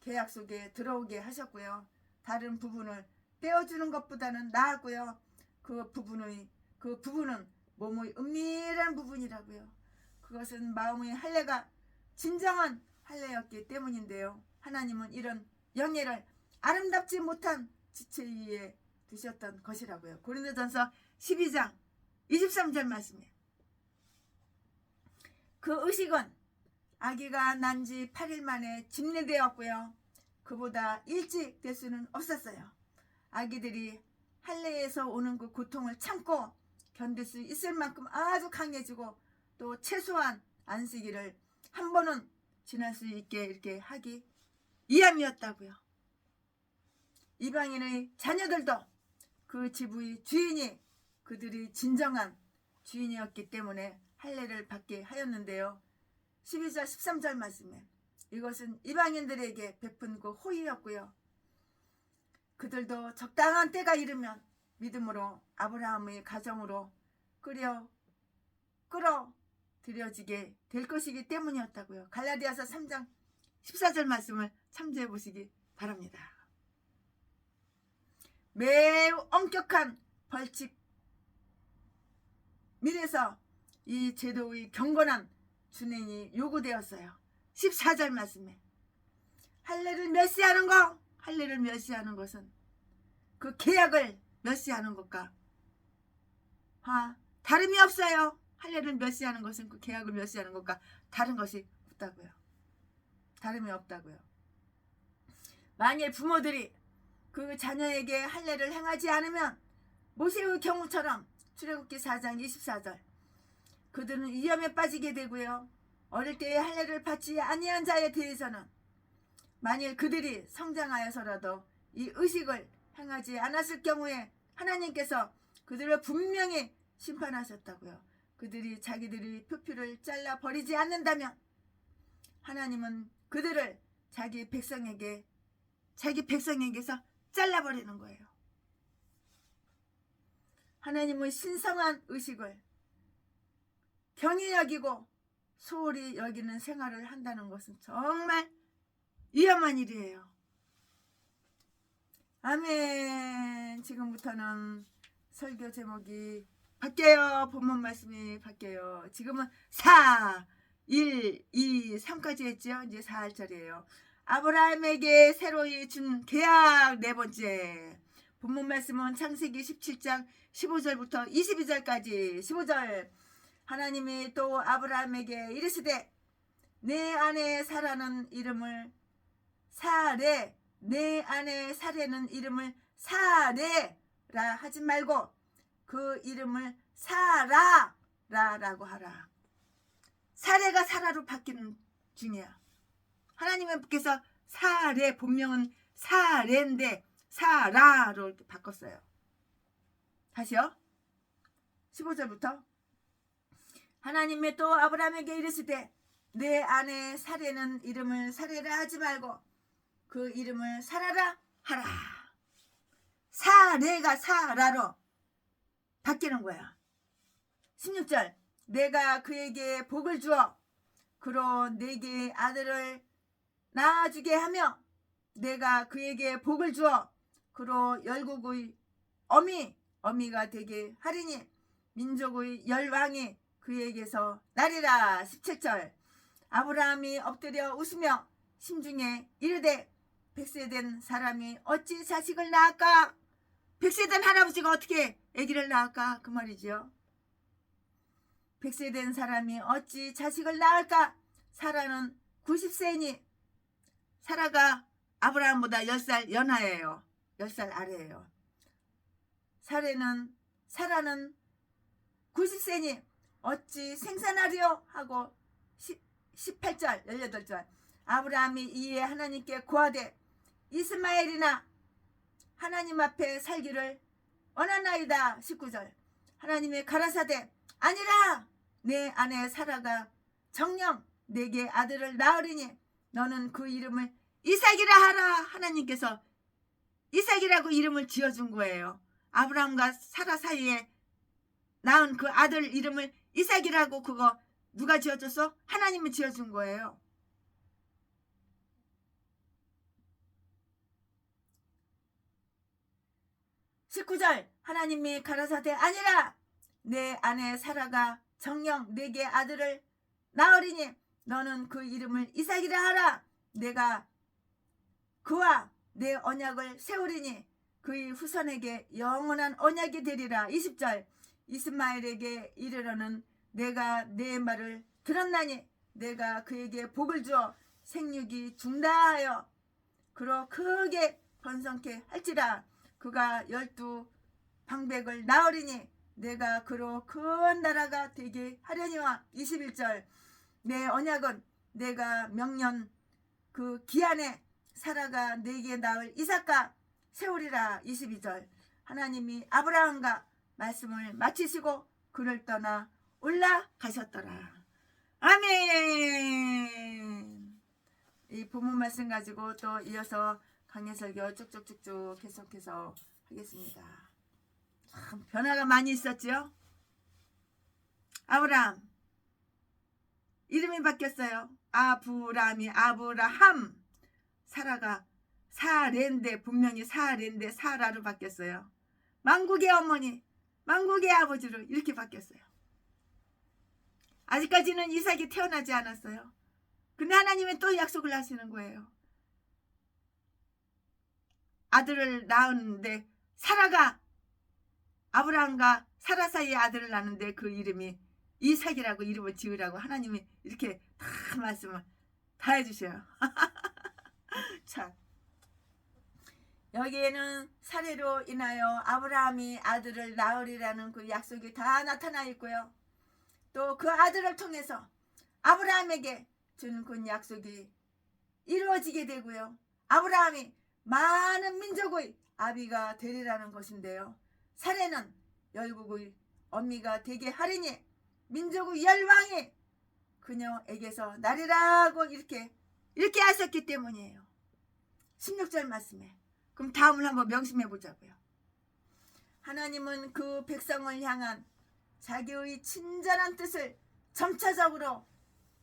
Speaker 1: 계약 속에 들어오게 하셨고요. 다른 부분을 떼어주는 것보다는 나았고요. 그 부분은 몸의 은밀한 부분이라고요. 그것은 마음의 할례가 진정한 할례였기 때문인데요. 하나님은 이런 영예를 아름답지 못한 지체 위에 두셨던 것이라고요. 고린도전서 12장 23절 말씀이에요. 그 의식은 아기가 난 지 8일 만에 집례되었고요. 그보다 일찍 될 수는 없었어요. 아기들이 할례에서 오는 그 고통을 참고 견딜 수 있을 만큼 아주 강해지고 또 최소한 안식일을 한 번은 지날 수 있게 이렇게 하기 위함이었다고요. 이방인의 자녀들도 그 집의 주인이 그들이 진정한 주인이었기 때문에 할례를 받게 하였는데요. 12절 13절 말씀에 이것은 이방인들에게 베푼 그 호의였고요. 그들도 적당한 때가 이르면 믿음으로 아브라함의 가정으로 끌어들여지게 될 것이기 때문이었다고요. 갈라디아서 3장 14절 말씀을 참조해 보시기 바랍니다. 매우 엄격한 벌칙 밑에서 이 제도의 경건한 준행이 요구되었어요. 14절 말씀에 할례를 멸시하는 것은 그 계약을 멸시하는 것과 다름이 없어요. 할례를 멸시하는 것은 그 계약을 멸시하는 것과 다른 것이 없다고요. 다름이 없다고요. 만일 부모들이 그 자녀에게 할례를 행하지 않으면 모세의 경우처럼 출애굽기 4장 24절 그들은 위험에 빠지게 되고요. 어릴 때에 할례를 받지 아니한 자에 대해서는 만일 그들이 성장하여서라도 이 의식을 행하지 않았을 경우에 하나님께서 그들을 분명히 심판하셨다고요. 그들이 자기들의 표피를 잘라버리지 않는다면 하나님은 그들을 자기 백성에게서 잘라버리는 거예요. 하나님의 신성한 의식을 경히 여기고 소홀히 여기는 생활을 한다는 것은 정말 위험한 일이에요. 아멘. 지금부터는 설교 제목이 바뀌어요. 본문 말씀이 바뀌어요. 지금은 4, 1, 2, 3까지 했죠. 이제 4할절이에요. 아브라함에게 새로이 준 계약 네 번째. 본문 말씀은 창세기 17장 15절부터 22절까지. 15절. 하나님이 또 아브라함에게 이르시되 내 아내 사라는 이름을 사레, 내 아내 사레는 이름을 사레라 하지 말고 그 이름을 사라라라고 하라. 사레가 사라로 바뀌는 중이야. 하나님께서 사레, 본명은 사레인데 사라로 이렇게 바꿨어요. 다시요. 15절부터. 하나님이 또 아브라함에게 이르시되 내 아내 사레는 이름을 사레라 하지 말고 그 이름을 사라라 하라. 사레가 사라로 바뀌는 거야. 16절. 내가 그에게 복을 주어 그로 내게 아들을 낳아주게 하며 내가 그에게 복을 주어 그로 열국의 어미가 되게 하리니 민족의 열왕이 그에게서 나리라. 17절. 아브라함이 엎드려 웃으며 심중에 이르되 백세된 사람이 어찌 자식을 낳을까? 백세된 할아버지가 어떻게 아기를 낳을까? 그 말이죠. 백세된 사람이 어찌 자식을 낳을까? 사라는 90세니 사라가 아브라함보다 10살 연하예요. 10살 아래예요. 사라는 90세니 어찌 생산하리요? 하고 18절 18절. 아브라함이 이에 하나님께 고하되 이스마엘이나 하나님 앞에 살기를 원하나이다. 19절. 하나님의 가라사대 아니라 내 아내 사라가 정녕 내게 아들을 낳으리니 너는 그 이름을 이삭이라 하라. 하나님께서 이삭이라고 이름을 지어준 거예요. 아브라함과 사라 사이에 낳은 그 아들 이름을 이삭이라고 그거 누가 지어줬어? 하나님이 지어준 거예요. (19절) 하나님이 가라사대 아니라 내 아내 사라가 정녕 내게 아들을 낳으리니 너는 그 이름을 이삭이라 하라. 내가 그와 내 언약을 세우리니 그의 후손에게 영원한 언약이 되리라. 20절. 이스마엘에게 이르러는 내가 내 말을 들었나니 내가 그에게 복을 주어 생육이 중다하여 그로 크게 번성케 할지라. 그가 12방백을 낳으리니 내가 그로 큰 나라가 되게 하려니와. 21절. 내 언약은 내가 명년 그 기한에 사라가 내게 낳을 이삭과 세우리라. 22절. 하나님이 아브라함과 말씀을 마치시고 그를 떠나 올라가셨더라. 아멘. 이 본문 말씀 가지고 또 이어서 강해설교 쭉쭉쭉쭉 계속해서 하겠습니다. 참 변화가 많이 있었죠. 아브라함 이름이 바뀌었어요. 아브라함이 아브라함. 사라가 사레인데 분명히 사레인데 사라로 바뀌었어요. 만국의 어머니 만국의 아버지로 이렇게 바뀌었어요. 아직까지는 이삭이 태어나지 않았어요. 근데 하나님은 또 약속을 하시는 거예요. 아들을 낳았는데 사라가 아브라함과 사라 사이에 아들을 낳는데 그 이름이 이삭이라고 이름을 지으라고 하나님이 이렇게 다 말씀을 다 해주셔요. 참. 여기에는 사례로 인하여 아브라함이 아들을 낳으리라는 그 약속이 다 나타나 있고요. 또 그 아들을 통해서 아브라함에게 준 그 약속이 이루어지게 되고요. 아브라함이 많은 민족의 아비가 되리라는 것인데요. 사례는 열국의 어미가 되게 하리니 민족의 열왕이 그녀에게서 나리라고 이렇게 하셨기 때문이에요. 16절 말씀에. 그럼 다음을 한번 명심해 보자고요. 하나님은 그 백성을 향한 자기의 친절한 뜻을 점차적으로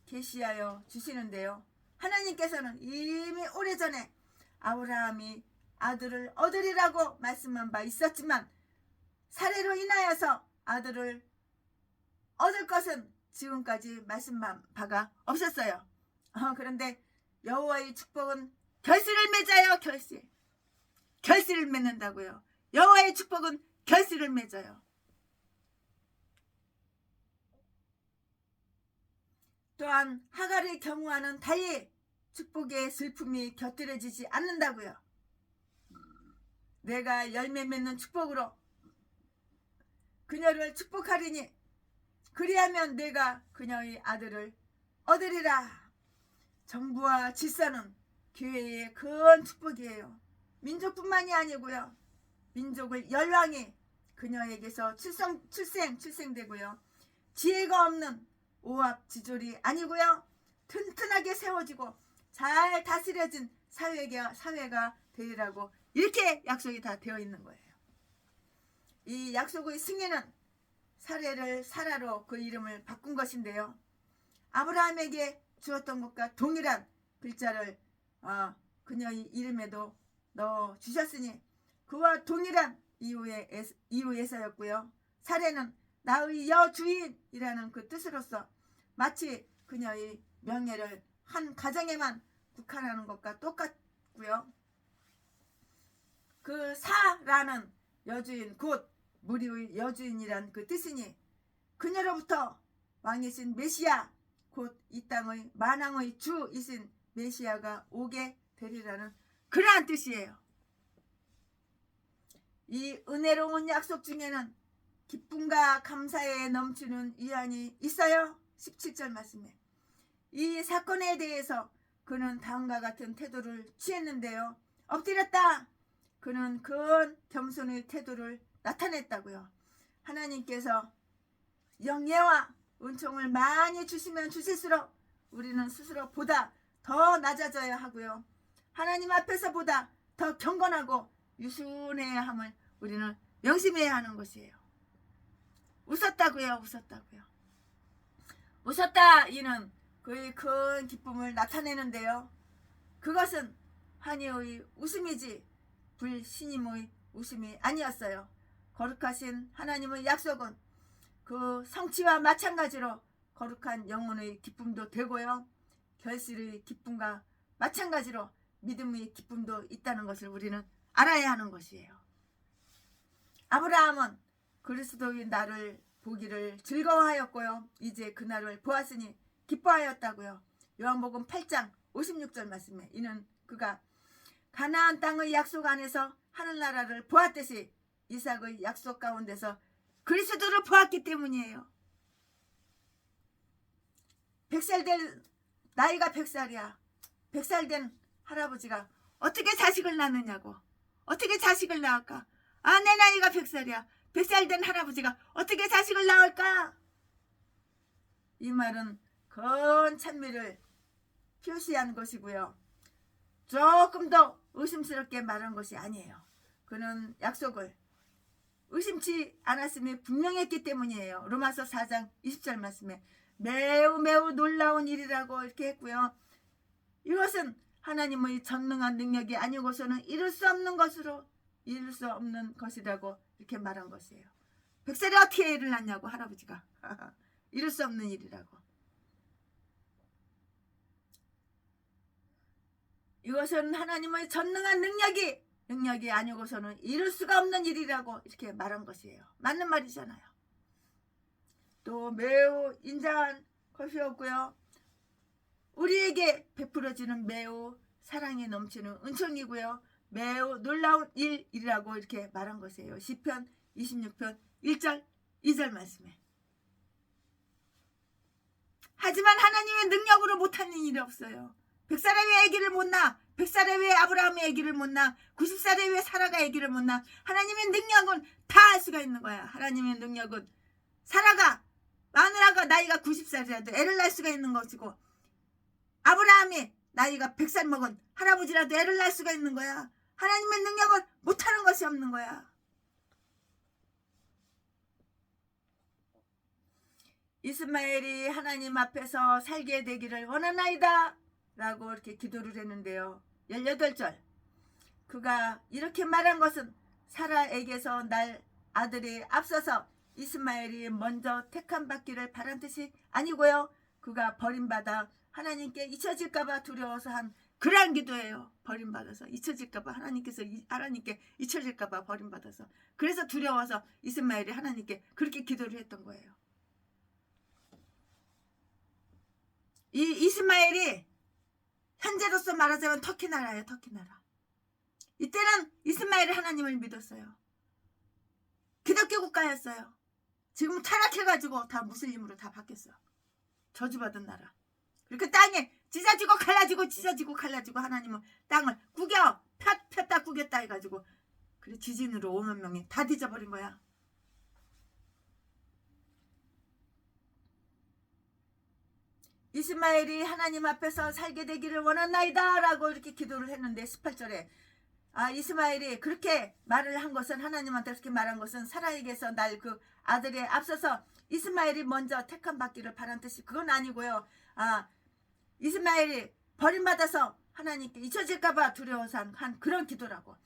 Speaker 1: 계시하여 주시는데요. 하나님께서는 이미 오래전에 아브라함이 아들을 얻으리라고 말씀한 바 있었지만 사례로 인하여서 아들을 얻을 것은 지금까지 말씀한 바가 없었어요. 그런데 여호와의 축복은 결실을 맺어요. 결실을 맺는다고요. 여호와의 축복은 결실을 맺어요. 또한 하갈을 경우하는 달리 축복의 슬픔이 곁들여지지 않는다고요. 내가 열매 맺는 축복으로 그녀를 축복하리니 그리하면 내가 그녀의 아들을 얻으리라. 정부와 질서는 교회의 큰 축복이에요. 민족뿐만이 아니고요. 민족의 열왕이 그녀에게서 출생되고요. 지혜가 없는 오합지졸이 아니고요. 튼튼하게 세워지고 잘 다스려진 사회가 되리라고 이렇게 약속이 다 되어 있는 거예요. 이 약속의 승리는 사례를 사라로 그 이름을 바꾼 것인데요. 아브라함에게 주었던 것과 동일한 글자를 그녀의 이름에도 넣어 주셨으니 그와 동일한 이유에서였고요. 사례는 나의 여주인이라는 그 뜻으로서 마치 그녀의 명예를 한 가정에만 국한하는 것과 똑같고요. 그 사라는 여주인 곧 무리의 여주인이란 그 뜻이니 그녀로부터 왕이신 메시아 곧 이 땅의 만왕의 주이신 메시아가 오게 되리라는 그러한 뜻이에요. 이 은혜로운 약속 중에는 기쁨과 감사에 넘치는 위안이 있어요. 17절 말씀에 이 사건에 대해서 그는 다음과 같은 태도를 취했는데요. 엎드렸다. 그는 큰 겸손의 태도를 나타냈다고요. 하나님께서 영예와 은총을 많이 주시면 주실수록 우리는 스스로 보다 더 낮아져야 하고요. 하나님 앞에서 보다 더 경건하고 유순해야 함을 우리는 명심해야 하는 것이에요. 웃었다고요. 웃었다 이는 그의 큰 기쁨을 나타내는데요. 그것은 환희의 웃음이지 불신임의 웃음이 아니었어요. 거룩하신 하나님의 약속은 그 성취와 마찬가지로 거룩한 영혼의 기쁨도 되고요. 결실의 기쁨과 마찬가지로 믿음의 기쁨도 있다는 것을 우리는 알아야 하는 것이에요. 아브라함은 그리스도의 날을 보기를 즐거워하였고요. 이제 그 날을 보았으니 기뻐하였다고요. 요한복음 8장 56절 말씀에 이는 그가 가나안 땅의 약속 안에서 하늘나라를 보았듯이 이삭의 약속 가운데서 그리스도를 보았기 때문이에요. 100살 된 나이가 100살이야. 100살 된 할아버지가 어떻게 자식을 낳느냐고. 어떻게 자식을 낳을까? 내 나이가 100살이야. 100살 된 할아버지가 어떻게 자식을 낳을까? 이 말은 큰 찬미를 표시한 것이고요. 조금 더 의심스럽게 말한 것이 아니에요. 그는 약속을 의심치 않았음이 분명했기 때문이에요. 로마서 4장 20절 말씀에 매우 놀라운 일이라고 이렇게 했고요. 이것은 하나님의 전능한 능력이 아니고서는 이룰 수 없는 것이라고 이렇게 말한 것이에요. 100살에 어떻게 일을 낳냐고 할아버지가. 이룰 수 없는 일이라고. 이것은 하나님의 전능한 능력이 아니고서는 이룰 수가 없는 일이라고 이렇게 말한 것이에요. 맞는 말이잖아요. 또 매우 인자한 것이었고요. 우리에게 베풀어지는 매우 사랑이 넘치는 은총이고요. 매우 놀라운 일이라고 이렇게 말한 것이에요. 시편 26편 1절 2절 말씀에. 하지만 하나님의 능력으로 못하는 일이 없어요. 100살에 왜 아기를 못 낳아? 100살에 왜 아브라함이 아기를 못 낳아? 90살에 왜 사라가 아기를 못 낳아? 하나님의 능력은 다 할 수가 있는 거야. 하나님의 능력은 마누라가 나이가 90살이라도 애를 낳을 수가 있는 것이고 아브라함이 나이가 100살 먹은 할아버지라도 애를 낳을 수가 있는 거야. 하나님의 능력은 못하는 것이 없는 거야. 이스마엘이 하나님 앞에서 살게 되기를 원하나이다 라고 이렇게 기도를 했는데요. 18절 그가 이렇게 말한 것은 사라에게서 날 아들이 앞서서 이스마엘이 먼저 택함 받기를 바란 뜻이 아니고요. 그가 버림받아 하나님께 잊혀질까봐 두려워서 한 그러한 기도예요. 버림받아서 잊혀질까봐 하나님께 잊혀질까봐 버림받아서, 그래서 두려워서 이스마엘이 하나님께 그렇게 기도를 했던 거예요. 이 이스마엘이 현재로서 말하자면 터키 나라예요. 터키 나라. 이때는 이스마엘이 하나님을 믿었어요. 기독교 국가였어요. 지금 타락해가지고 다 무슬림으로 다 바뀌었어. 저주받은 나라. 그렇게 땅에 찢어지고 갈라지고 찢어지고 갈라지고 하나님은 땅을 구겨 폈다 구겼다 해가지고 그래 지진으로 5만 명이 다 뒤져버린 거야. 이스마엘이 하나님 앞에서 살게 되기를 원하나이다 라고 이렇게 기도를 했는데 18절에 이스마엘이 그렇게 말을 한 것은, 하나님한테 그렇게 말한 것은 사라에게서 날 그 아들에 앞서서 이스마엘이 먼저 택함 받기를 바란 뜻이 그건 아니고요. 이스마엘이 버림받아서 하나님께 잊혀질까봐 두려워서 한 그런 기도라고.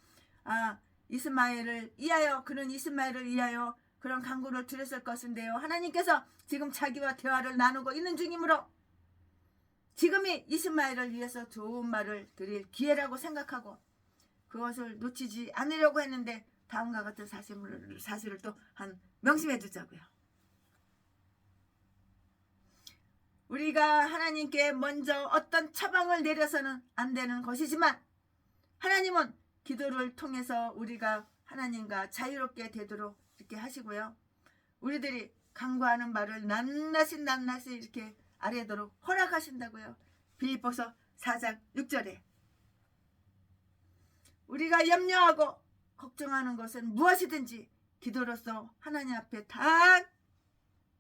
Speaker 1: 이스마엘을 위하여, 그는 이스마엘을 위하여 그런 간구를 드렸을 것인데요. 하나님께서 지금 자기와 대화를 나누고 있는 중이므로 지금이 이스마엘을 위해서 좋은 말을 드릴 기회라고 생각하고 그것을 놓치지 않으려고 했는데 다음과 같은 사실을 또 명심해 두자고요. 우리가 하나님께 먼저 어떤 처방을 내려서는 안 되는 것이지만 하나님은 기도를 통해서 우리가 하나님과 자유롭게 되도록 이렇게 하시고요. 우리들이 간구하는 말을 낱낱이 이렇게 아뢰도록 허락하신다고요. 빌립보서 4장 6절에 우리가 염려하고 걱정하는 것은 무엇이든지 기도로서 하나님 앞에 다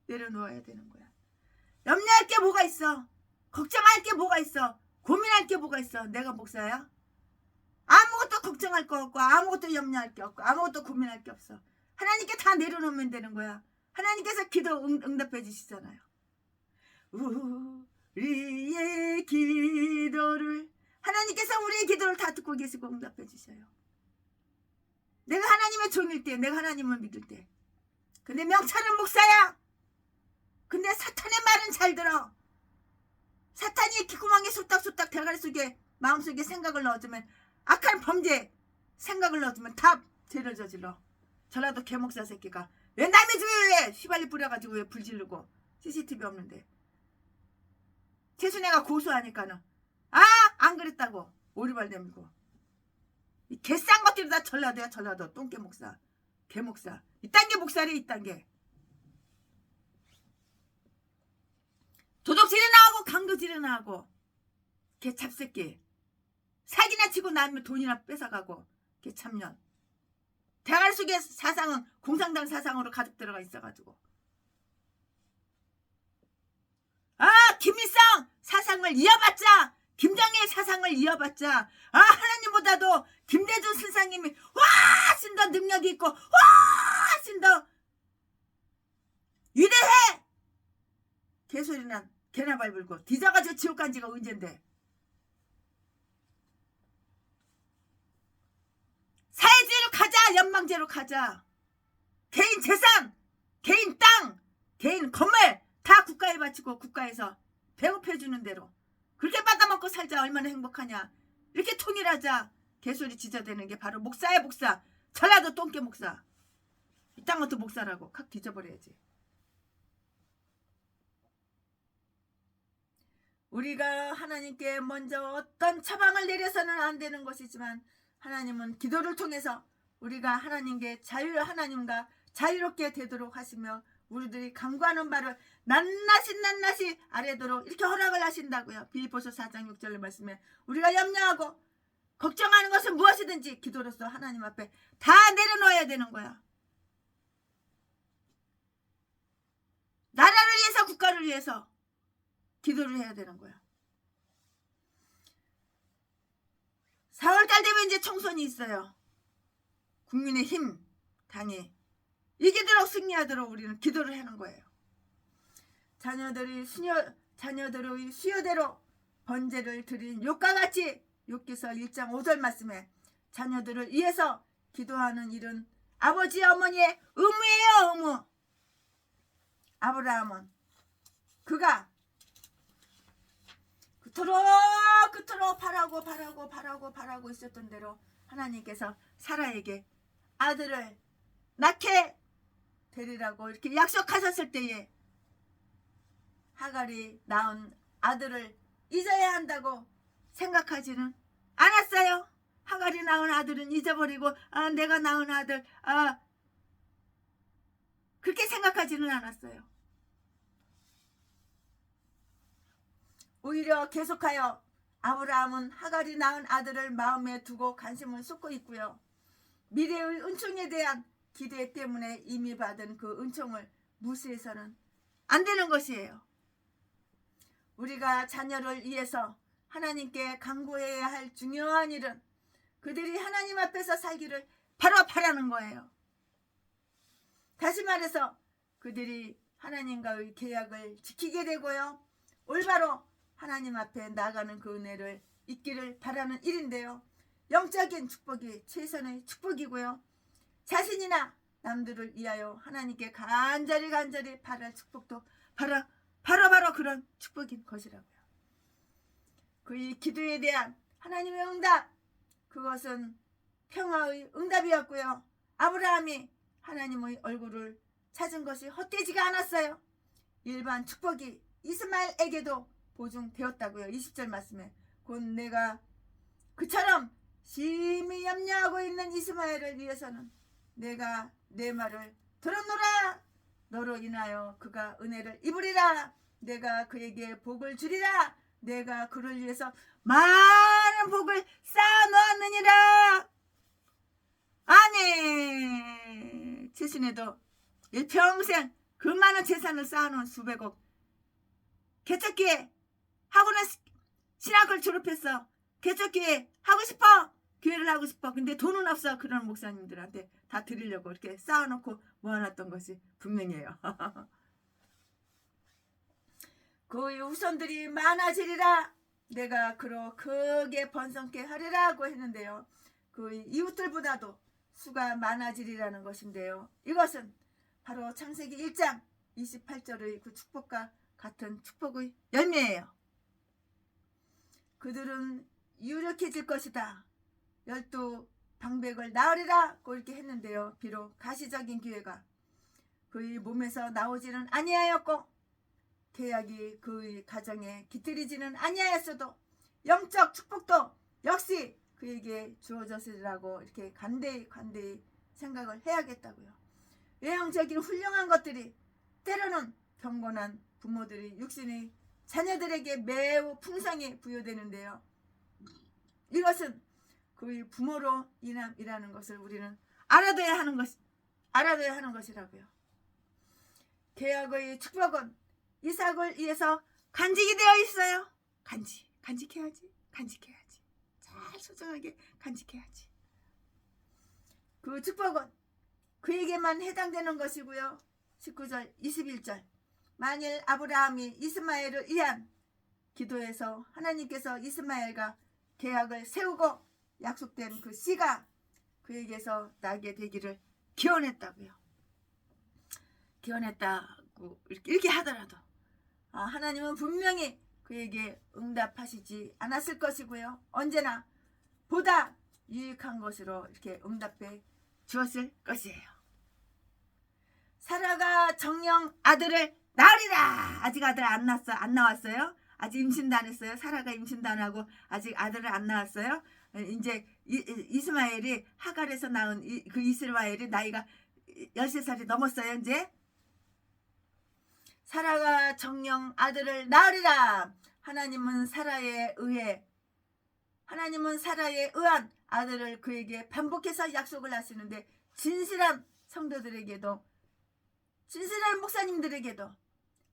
Speaker 1: 내려놓아야 되는 거야. 염려할 게 뭐가 있어? 걱정할 게 뭐가 있어? 고민할 게 뭐가 있어? 내가 목사야? 아무것도 걱정할 거 없고 아무것도 염려할 게 없고 아무것도 고민할 게 없어. 하나님께 다 내려놓으면 되는 거야. 하나님께서 기도 응답해 주시잖아요. 우리의 기도를, 하나님께서 우리의 기도를 다 듣고 계시고 응답해 주셔요. 내가 하나님의 종일 때, 내가 하나님을 믿을 때. 근데 명찰은 목사야. 근데 사탄의 말은 잘 들어. 사탄이 귓구멍에 소딱소딱 대가리 속에 마음속에 생각을 넣어주면, 악한 범죄 생각을 넣어주면 다 죄를 저질러. 전라도 개목사 새끼가 왜 남의 집에 휘발유 뿌려가지고 왜 불 지르고, CCTV 없는데. 최순애가 고소하니까는 안 그랬다고 오리발 내밀고. 이 개싼 것들이 다 전라도야. 전라도 똥개 목사, 개목사. 이딴 게 목사래. 이딴 게 도둑질이나 하고 강도질이나 하고 개 잡새끼. 사기나 치고 나면 돈이나 뺏어가고 개 참년. 대가리 속에 사상은 공산당 사상으로 가득 들어가 있어가지고 김일성 사상을 이어받자, 김정일 사상을 이어받자, 하나님보다도 김대중 선생님이 훨씬 더 능력이 있고 훨씬 더 위대해. 개소리난 개나 밟을고 뒤져가지고 지옥 간 지가 언젠데. 사회주의로 가자. 연방제로 가자. 개인 재산, 개인 땅, 개인 건물 다 국가에 바치고 국가에서 배급해주는 대로 그렇게 받아먹고 살자. 얼마나 행복하냐. 이렇게 통일하자. 개소리 지저대는 게 바로 목사야. 목사. 전라도 똥개 목사. 이딴 것도 목사라고 확 뒤져버려야지. 우리가 하나님께 먼저 어떤 처방을 내려서는 안 되는 것이지만 하나님은 기도를 통해서 우리가 하나님과 자유롭게 되도록 하시며 우리들이 간구하는 바를 낱낱이 아뢰도록 이렇게 허락을 하신다고요. 빌립보서 4장 6절 말씀에 우리가 염려하고 걱정하는 것은 무엇이든지 기도로서 하나님 앞에 다 내려놓아야 되는 거야. 나라를 위해서, 국가를 위해서 기도를 해야 되는 거야. 4월달 되면 이제 총선이 있어요. 국민의힘 당이 이기도록 승리하도록 우리는 기도를 하는 거예요. 자녀들의 수요대로 번제를 드린 욥과 같이 욥기서 1장 5절 말씀에 자녀들을 위해서 기도하는 일은 아버지 어머니의 의무예요. 의무. 아브라함은 그가 그토록 바라고 있었던 대로 하나님께서 사라에게 아들을 낳게 되리라고 이렇게 약속하셨을 때에 하갈이 낳은 아들을 잊어야 한다고 생각하지는 않았어요. 하갈이 낳은 아들은 잊어버리고 내가 낳은 아들 그렇게 생각하지는 않았어요. 오히려 계속하여 아브라함은 하갈이 낳은 아들을 마음에 두고 관심을 쏟고 있고요. 미래의 은총에 대한 기대 때문에 이미 받은 그 은총을 무시해서는 안 되는 것이에요. 우리가 자녀를 위해서 하나님께 간구해야 할 중요한 일은 그들이 하나님 앞에서 살기를 바로 바라는 거예요. 다시 말해서 그들이 하나님과의 계약을 지키게 되고요. 올바로 하나님 앞에 나가는 그 은혜를 있기를 바라는 일인데요. 영적인 축복이 최선의 축복이고요. 자신이나 남들을 위하여 하나님께 간절히 바랄 축복도 바로 그런 축복인 것이라고요. 그의 기도에 대한 하나님의 응답, 그것은 평화의 응답이었고요. 아브라함이 하나님의 얼굴을 찾은 것이 헛되지가 않았어요. 일반 축복이 이스마엘에게도 보증되었다고요. 20절 말씀에 곧 내가 그처럼 심히 염려하고 있는 이스마엘을 위해서는 내가 내 말을 들었노라. 너로 인하여 그가 은혜를 입으리라. 내가 그에게 복을 주리라. 내가 그를 위해서 많은 복을 쌓아놓았느니라. 아니, 최신에도 일평생 그 많은 재산을 쌓아놓은 수백억 개척기회 하고는 신학을 졸업했어. 개척기회 하고 싶어. 교회를 하고 싶어. 근데 돈은 없어. 그런 목사님들한테 다 드리려고 이렇게 쌓아놓고 모아놨던 것이 분명해요. 그의 후손들이 많아지리라. 내가 그로 크게 번성케 하리라고 했는데요. 그의 이웃들보다도 수가 많아지리라는 것인데요. 이것은 바로 창세기 1장 28절의 그 축복과 같은 축복의 열매예요. 그들은 유력해질 것이다. 12 방백을 낳으리라고 이렇게 했는데요. 비록 가시적인 기회가 그의 몸에서 나오지는 아니하였고 계약이 그의 가정에 깃들이지는 아니하였어도 영적 축복도 역시 그에게 주어졌으리라고 이렇게 간대히 생각을 해야겠다고요. 외형적인 훌륭한 것들이 때로는 경건한 부모들이 육신의 자녀들에게 매우 풍성히 부여되는데요. 이것은 그의 부모로 인함이라는 것을 우리는 알아둬야 하는 것이라고요. 계약의 축복은 이삭을 위해서 간직이 되어 있어요. 간직해야지. 잘 소중하게 간직해야지. 그 축복은 그에게만 해당되는 것이고요. 19절 21절 만일 아브라함이 이스마엘을 위한 기도에서 하나님께서 이스마엘과 계약을 세우고 약속된 그 씨가 그에게서 나게 되기를 기원했다고요. 기원했다고 이렇게 하더라도 하나님은 분명히 그에게 응답하시지 않았을 것이고요. 언제나 보다 유익한 것으로 이렇게 응답해 주었을 것이에요. 사라가 정령 아들을 낳으리라. 아직 아들 안 나왔어요. 아직 임신도 안 했어요. 사라가 임신도 안 하고 아직 아들을 안 낳았어요. 이제 이스마엘이 하갈에서 낳은 그 이스마엘이 나이가 13살이 넘었어요. 이제 사라가 정령 아들을 낳으리라. 하나님은 사라에 의한 아들을 그에게 반복해서 약속을 하시는데 진실한 성도들에게도 진실한 목사님들에게도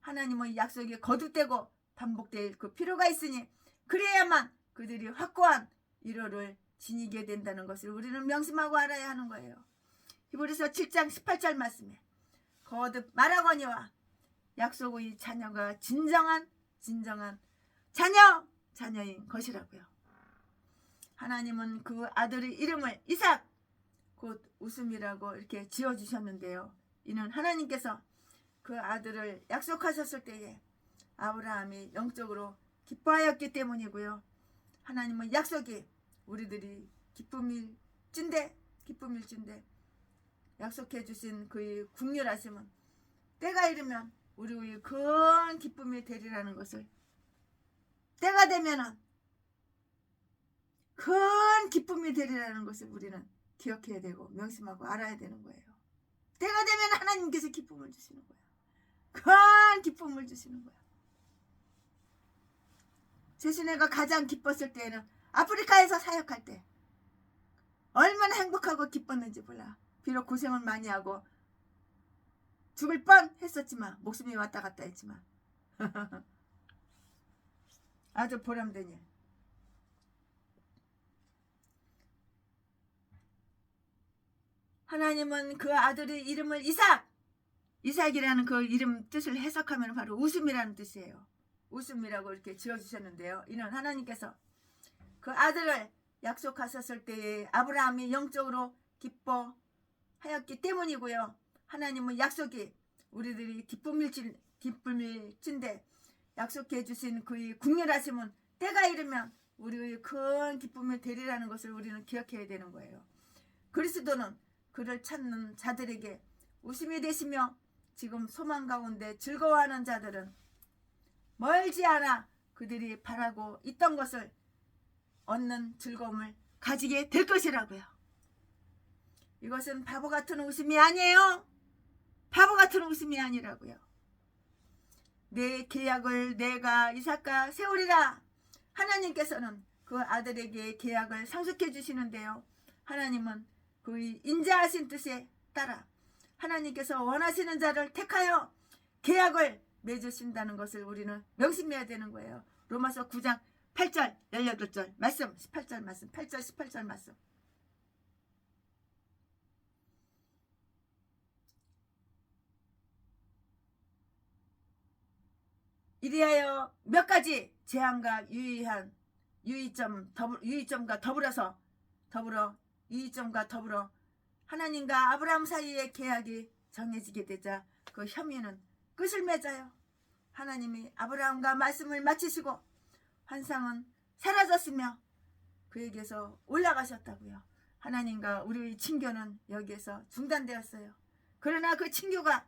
Speaker 1: 하나님의 약속이 거듭되고 반복될 그 필요가 있으니 그래야만 그들이 확고한 위로를 지니게 된다는 것을 우리는 명심하고 알아야 하는 거예요. 히브리서 7장 18절 말씀에 거듭 말하거니와 약속의 자녀가 진정한 자녀인 것이라고요. 하나님은 그 아들의 이름을 이삭 곧 웃음이라고 이렇게 지어주셨는데요. 이는 하나님께서 그 아들을 약속하셨을 때에 아브라함이 영적으로 기뻐하였기 때문이고요. 하나님은 약속이 우리들이 기쁨일진데 약속해 주신 그의 국률하심은 때가 이르면 우리의 큰 기쁨이 되리라는 것을, 때가 되면은 큰 기쁨이 되리라는 것을 우리는 기억해야 되고 명심하고 알아야 되는 거예요. 때가 되면 하나님께서 기쁨을 주시는 거예요. 큰 기쁨을 주시는 거예요. 제시네가 가장 기뻤을 때에는 아프리카에서 사역할 때 얼마나 행복하고 기뻤는지 몰라. 비록 고생을 많이 하고 죽을 뻔 했었지만, 목숨이 왔다 갔다 했지만 아주 보람된 일. 하나님은 그 아들의 이름을 이삭이라는 그 이름 뜻을 해석하면 바로 웃음이라는 뜻이에요. 웃음이라고 이렇게 지어주셨는데요. 이는 하나님께서 그 아들을 약속하셨을 때에 아브라함이 영적으로 기뻐하였기 때문이고요. 하나님은 약속이 우리들이 기쁨일진데 약속해 주신 그의 국률하심은 때가 이르면 우리의 큰 기쁨이 되리라는 것을 우리는 기억해야 되는 거예요. 그리스도는 그를 찾는 자들에게 웃음이 되시며, 지금 소망 가운데 즐거워하는 자들은 멀지 않아 그들이 바라고 있던 것을 얻는 즐거움을 가지게 될 것이라고요. 이것은 바보 같은 웃음이 아니에요. 바보 같은 웃음이 아니라고요. 내 계약을 내가 이삭과 세우리라. 하나님께서는 그 아들에게 계약을 상속해 주시는데요. 하나님은 그의 인자하신 뜻에 따라 하나님께서 원하시는 자를 택하여 계약을 맺으신다는 것을 우리는 명심해야 되는 거예요. 로마서 9장 8절 18절 말씀, 18절 말씀, 8절 18절 말씀. 이리하여 몇 가지 제한과 유의점과 더불어 하나님과 아브라함 사이의 계약이 정해지게 되자 그 혐의는 끝을 맺어요. 하나님이 아브라함과 말씀을 마치시고 환상은 사라졌으며 그에게서 올라가셨다고요. 하나님과 우리의 친교는 여기에서 중단되었어요. 그러나 그 친교가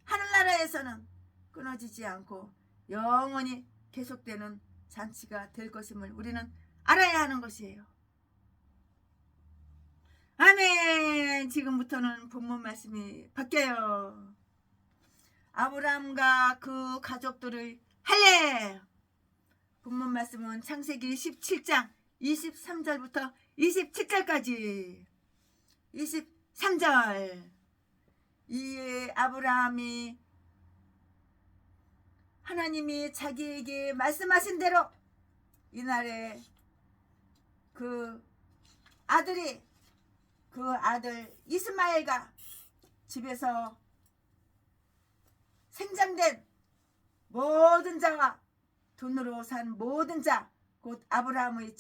Speaker 1: 하늘나라에서는 끊어지지 않고 영원히 계속되는 잔치가 될 것임을 우리는 알아야 하는 것이에요. 아멘. 지금부터는 본문 말씀이 바뀌어요. 아브라함과 그 가족들의 할례. 본문 말씀은 창세기 17장 23절부터 27절까지. 23절. 이에 아브라함이 하나님이 자기에게 말씀하신 대로 이날에 그 아들 이스마엘과 집에서 생장된 모든 자와 돈으로 산 모든 자, 곧 아브라함의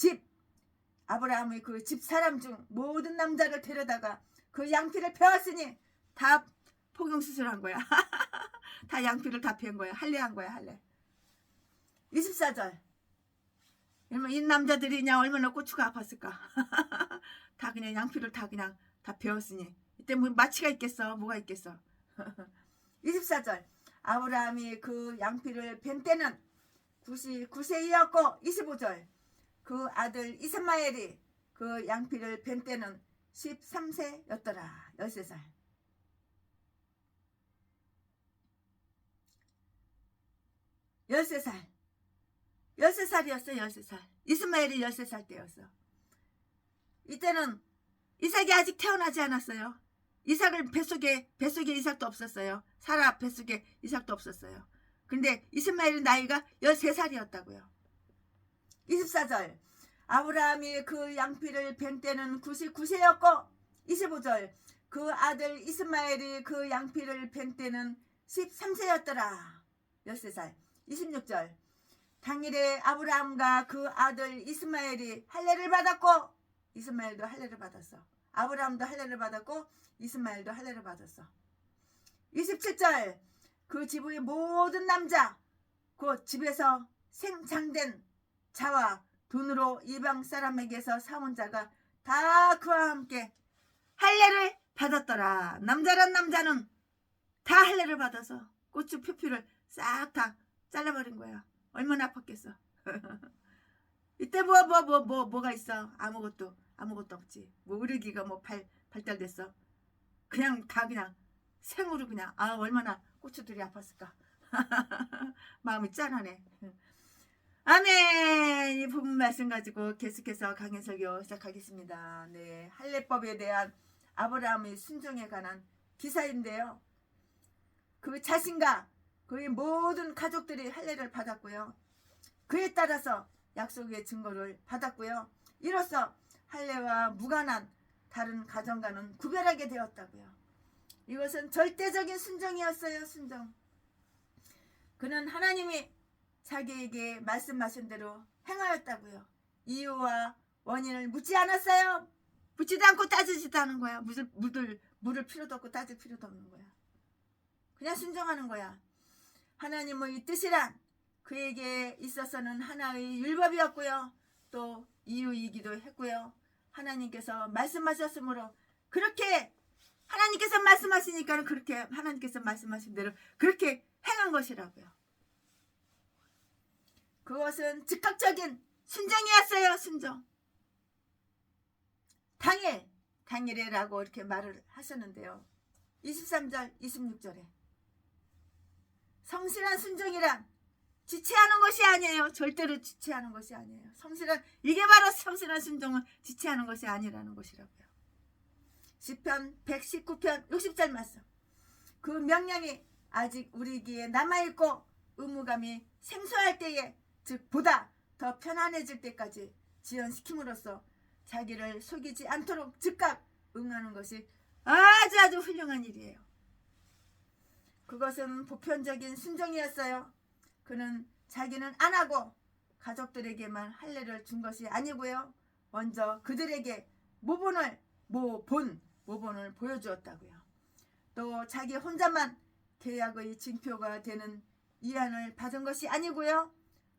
Speaker 1: 그 집 사람 중 모든 남자를 데려다가 그 양피를 베었으니 다 포경수술한 거야. 다 양피를 다 베은 거야. 할례한 거야. 할례. 24절. 이 남자들이 그냥 얼마나 고추가 아팠을까. 다 그냥 양피를 다 베었으니 이때 뭐 마취가 있겠어. 뭐가 있겠어. 24절. 아브라함이 그 양피를 벤 때는 99세이었고 25절. 그 아들 이스마엘이 그 양피를 벤 때는 13세였더라. 13살. 13살. 13살이었어. 13살. 이스마엘이 13살 때였어. 이때는 이삭이 아직 태어나지 않았어요. 이삭을 뱃속에 이삭도 없었어요. 사라 뱃속에 이삭도 없었어요. 근데 이스마엘의 나이가 13살이었다고요. 24절. 아브라함이 그 양피를 벤 때는 99세였고 25절. 그 아들 이스마엘이 그 양피를 벤 때는 13세였더라. 13살. 26절. 당일에 아브라함과 그 아들 이스마엘이 할례를 받았고 이스마엘도 할례를 받았어. 아브라함도 할례를 받았고 이스마엘도 할례를 받았어. 27절. 그 집의 모든 남자 곧 집에서 생장된 자와 돈으로 이방 사람에게서 사온 자가 다 그와 함께 할례를 받았더라. 남자란 남자는 다 할례를 받아서 고추 표피를 싹 다 잘라버린 거야. 얼마나 아팠겠어. 이때 뭐가 있어? 아무것도 없지. 뭐 의료기가 뭐 발달됐어. 그냥 다 그냥 생으로 그냥 얼마나 고추들이 아팠을까. 마음이 짠하네. 아멘. 이 부분 말씀 가지고 계속해서 강해 설교 시작하겠습니다. 네, 할례법에 대한 아브라함의 순종에 관한 기사인데요. 그 자신과 그의 모든 가족들이 할례를 받았고요. 그에 따라서 약속의 증거를 받았고요. 이로써 할례와 무관한 다른 가정과는 구별하게 되었다고요. 이것은 절대적인 순종이었어요. 순종. 그는 하나님이 자기에게 말씀하신 대로 행하였다고요. 이유와 원인을 묻지 않았어요. 묻지도 않고 따지지도 않은 거야. 물을 필요도 없고 따질 필요도 없는 거야. 그냥 순종하는 거야. 하나님의 뜻이란 그에게 있어서는 하나의 율법이었고요. 또 이유이기도 했고요. 하나님께서 말씀하셨으므로 그렇게 하나님께서 말씀하시니까 그렇게 하나님께서 말씀하신 대로 그렇게 행한 것이라고요. 그것은 즉각적인 순종이었어요. 순종. 당일이라고 이렇게 말을 하셨는데요. 23절 26절에 성실한 순종이란 지체하는 것이 아니에요. 절대로 지체하는 것이 아니에요. 이게 바로 성실한 순종은 지체하는 것이 아니라는 것이라고요. 시편 119편 60절 말씀. 그 명령이 아직 우리에게 남아있고 의무감이 생소할 때에 즉 보다 더 편안해질 때까지 지연시킴으로써 자기를 속이지 않도록 즉각 응하는 것이 아주 훌륭한 일이에요. 그것은 보편적인 순종이었어요. 그는 자기는 안 하고 가족들에게만 할례를 준 것이 아니고요. 먼저 그들에게 모본을 보여주었다고요. 또 자기 혼자만 계약의 징표가 되는 이안을 받은 것이 아니고요.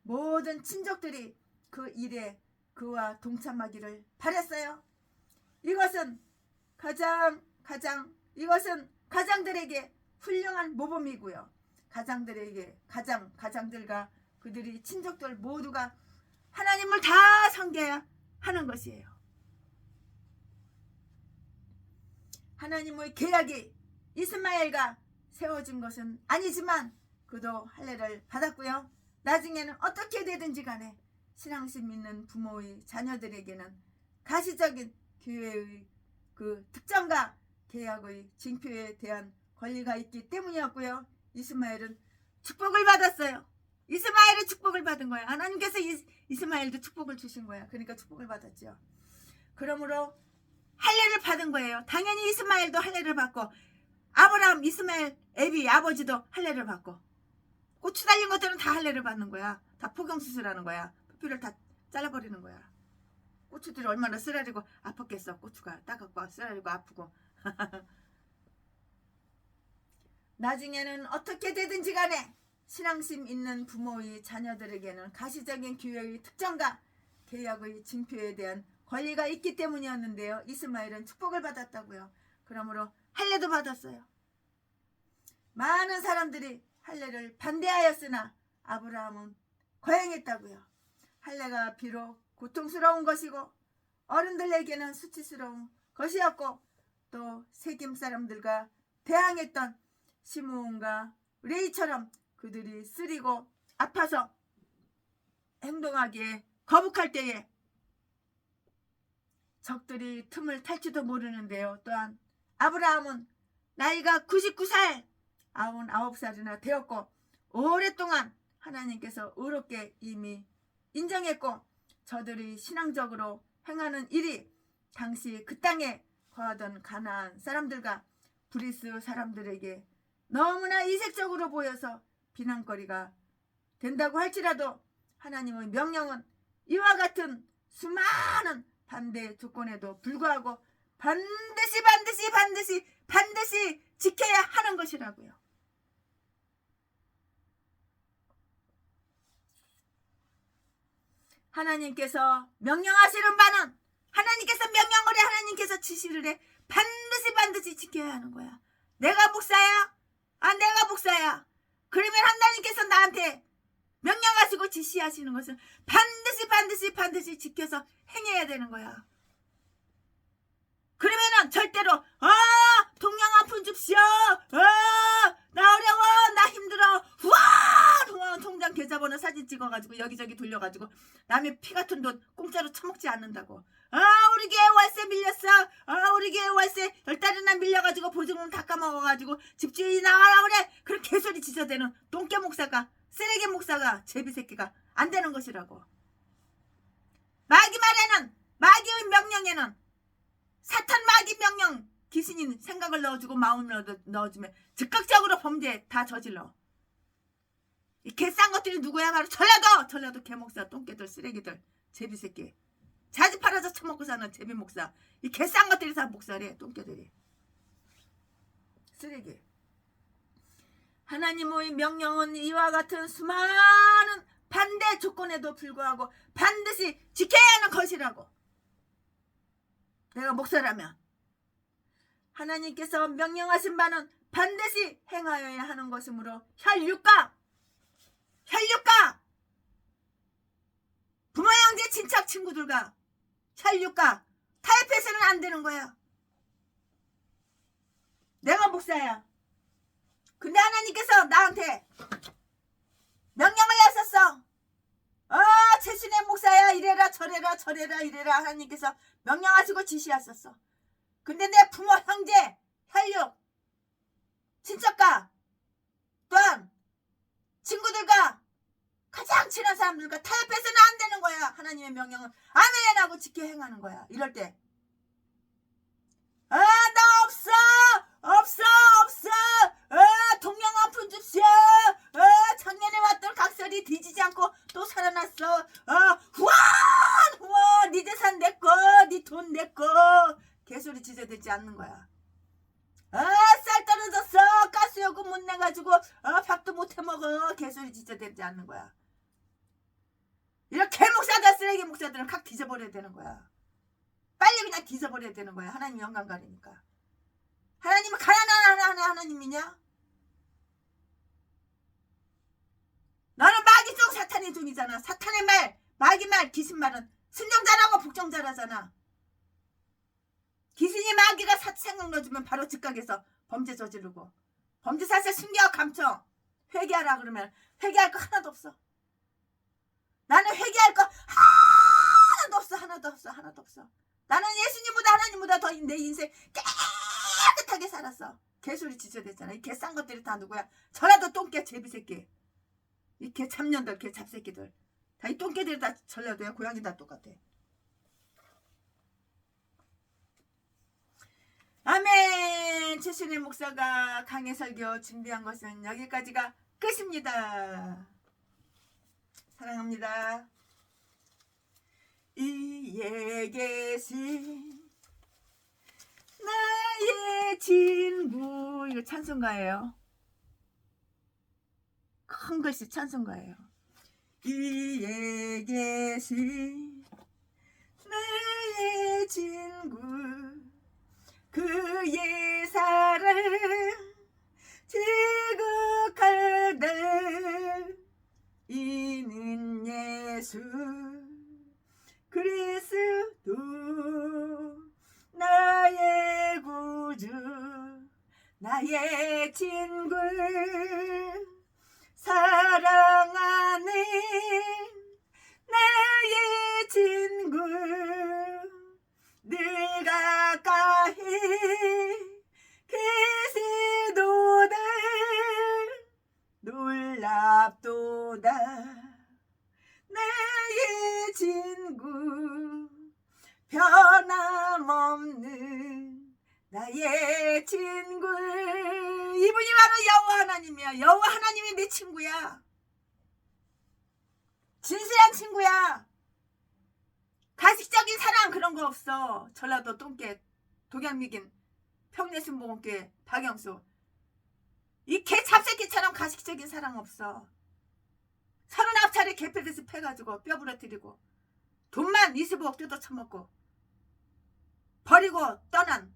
Speaker 1: 모든 친족들이 그 일에 그와 동참하기를 바랬어요. 이것은 가장들에게 훌륭한 모범이고요. 가장들과 그들이 친족들 모두가 하나님을 다 섬겨야 하는 것이에요. 하나님의 계약이 이스마엘과 세워진 것은 아니지만 그도 할례를 받았고요. 나중에는 어떻게 되든지 간에 신앙심 있는 부모의 자녀들에게는 가시적인 교회의 그 특정과 계약의 징표에 대한 권리가 있기 때문이었고요. 이스마엘은 축복을 받았어요. 이스마엘은 축복을 받은 거야. 하나님께서 이스마엘도 축복을 주신 거야. 그러니까 축복을 받았죠. 그러므로 할례를 받은 거예요. 당연히 이스마엘도 할례를 받고 아브라함, 이스마엘, 애비 아버지도 할례를 받고 고추 달린 것들은 다 할례를 받는 거야. 다 포경수술하는 거야. 표피를 다 잘라버리는 거야. 고추들이 얼마나 쓰라리고 아팠겠어. 고추가 따갑고 쓰라리고 아프고. 나중에는 어떻게 되든지 간에 신앙심 있는 부모의 자녀들에게는 가시적인 교회의 특정과 계약의 징표에 대한 권리가 있기 때문이었는데요. 이스마엘은 축복을 받았다고요. 그러므로 할례도 받았어요. 많은 사람들이 할례를 반대하였으나 아브라함은 거행했다고요. 할례가 비록 고통스러운 것이고 어른들에게는 수치스러운 것이었고 또 세겜 사람들과 대항했던 시므온과 레이처럼 그들이 쓰리고 아파서 행동하기에 거북할 때에 적들이 틈을 탈지도 모르는데요. 또한 아브라함은 나이가 99살 99살이나 되었고 오랫동안 하나님께서 의롭게 이미 인정했고 저들이 신앙적으로 행하는 일이 당시 그 땅에 거하던 가나안 사람들과 브리스 사람들에게 너무나 이색적으로 보여서 비난거리가 된다고 할지라도 하나님의 명령은 이와 같은 수많은 반대 조건에도 불구하고 반드시 지켜야 하는 것이라고요. 하나님께서 명령하시는 바는 하나님께서 명령을 해 하나님께서 지시를 해 반드시 지켜야 하는 거야. 내가 목사야? 내가 목사야. 그러면 하나님께서 나한테 명령하시고 지시하시는 것을 반드시 지켜서 행해야 되는 거야. 그러면은 절대로 동양 아픈 줍시오. 나 어려워. 나 힘들어. 후원 통장 계좌번호 사진 찍어가지고 여기저기 돌려가지고 남의 피 같은 돈 공짜로 처먹지 않는다고. 우리 교회 월세 밀렸어. 우리 교회 월세 10달이나 밀려가지고 보증금 다 까먹어가지고 집주인이 나가라 그래. 그런 개소리 지저대는 똥개 목사가, 쓰레기 목사가, 제비새끼가 안 되는 것이라고. 마귀의 명령에는 사탄 마귀 명령 귀신이 생각을 넣어주고 마음을 넣어주면 즉각적으로 범죄 다 저질러. 이 개싼 것들이 누구야? 바로 전라도 개목사, 똥개들, 쓰레기들, 제비새끼. 자지 팔아서 처먹고 사는 제비목사. 이 개싼 것들이 다 목사래. 똥개들이. 쓰레기. 하나님의 명령은 이와 같은 수많은 반대 조건에도 불구하고 반드시 지켜야 하는 것이라고. 내가 목사라면 하나님께서 명령하신 바는 반드시 행하여야 하는 것이므로 혈육가 부모 형제 친척 친구들과 혈육가 타협해서는 안 되는 거야. 내가 목사야. 근데 하나님께서 나한테 명령을 하셨어. 최순애 목사야 이래라 저래라 이래라 하나님께서 명령하시고 지시하셨어. 근데 내 부모 형제 혈육 친척과 또한 친구들과 가장 친한 사람들과 타협해서는 안 되는 거야. 하나님의 명령은 아멘 하고 지켜 행하는 거야. 이럴 때 나 없어 동양 아픈 줍시오. 작년에 왔던 각설이 뒤지지 않고 또 살아났어. 후원 네 재산 내꺼 네 돈 내꺼 개소리 지저대지 않는 거야. 쌀 떨어졌어. 가스요금 못 내가지고 밥도 못 해먹어. 개소리 지저대지 않는 거야. 이런 개목사들 쓰레기 목사들은 각 뒤져버려야 되는 거야. 빨리 그냥 뒤져버려야 되는 거야. 하나님 영광 가리니까. 하나님은 가난한 하나님이냐? 너는 마귀 종 사탄의 종이잖아. 사탄의 말, 마귀 말, 귀신 말은 순종자라고 복종자라잖아. 귀신이 마귀가 생각 넣어주면 바로 즉각에서 범죄 저지르고 범죄 사실 숨겨 감춰 회개하라 그러면 회개할 거 하나도 없어. 나는 회개할 거 하나도 없어. 나는 예수님보다 하나님보다 더 내 인생 깨끗하게 살았어. 개소리 지저댔잖아. 이 개싼 것들이 다 누구야? 전라도 똥개 제비새끼. 이 개 참년들, 개 잡새끼들. 다 이 똥개들이 다 전라도야. 고양이 다 똑같아. 아멘. 최순애 목사가 강해 설교 준비한 것은 여기까지가 끝입니다. 사랑합니다. 이에 계신 나의 친구. 이거 찬송가예요. 큰 글씨 찬송가예요. 이에 계신 나의 친구 그의 사랑 지극하다 이는 예수 그리스도 나의 구주 나의 친구 사랑하는 나의 친구 늘 가까이 계시도다 놀랍도다 나의 친구 변함없는 나의 친구 이분이 바로 여호와 하나님이야. 여호와 하나님이 내 친구야. 진실한 친구야. 가식적인 사랑 그런 거 없어. 전라도 똥개 독양미긴 평내순복음교회 박영수 이 개 잡새끼처럼 가식적인 사랑 없어. 39차례 개패듯이 패가지고 뼈 부러뜨리고 돈만 25억 뜯어 처먹고 버리고 떠난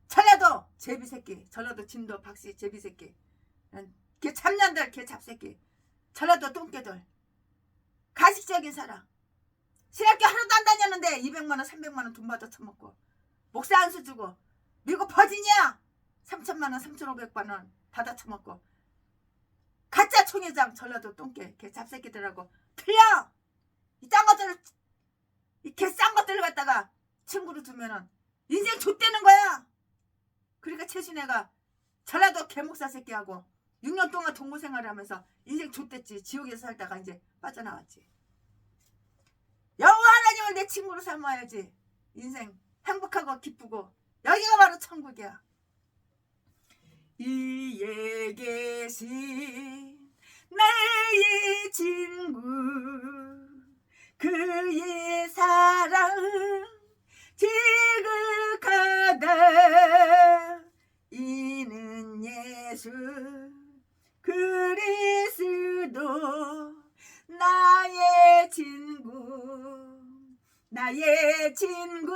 Speaker 1: 전라도 제비새끼, 전라도 진도 박씨 제비새끼, 개 참년들, 개 잡새끼, 전라도 똥개들, 가식적인 사람. 신학교 하루도 안 다녔는데 200만원 300만원 돈 받아 처먹고 목사 안수 주고 미국 버지니아 3천만원 3,500만원 받아 처먹고 가짜 총회장 전라도 똥개 개 잡새끼들하고 틀려. 이 딴 것들을, 이 개 싼 것들을 갖다가 친구로 두면은 인생 좆되는 거야. 그러니까 최신애가 전라도 개목사 새끼하고 6년 동안 동거 생활을 하면서 인생 좆됐지. 지옥에서 살다가 이제 빠져나왔지. 여호와 하나님을 내 친구로 삼아야지. 인생 행복하고 기쁘고 여기가 바로 천국이야. 이에 계신 나의 친구, 그의 사랑 지극하다. 이는 예수 그리스도 나의 친구, 나의 친구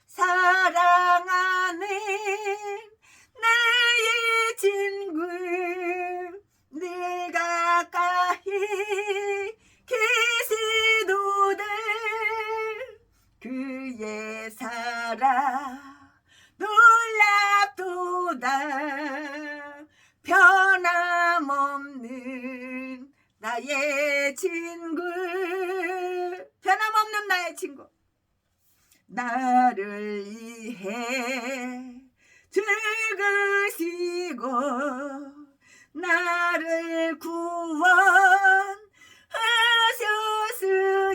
Speaker 1: 사랑하는 나의 친구, 늘 가까이 계시도다. 그의 사랑 놀랍도다. 변함없는 나의 친구, 변함없는 나의 친구. 나를 위해 죽으시고 나를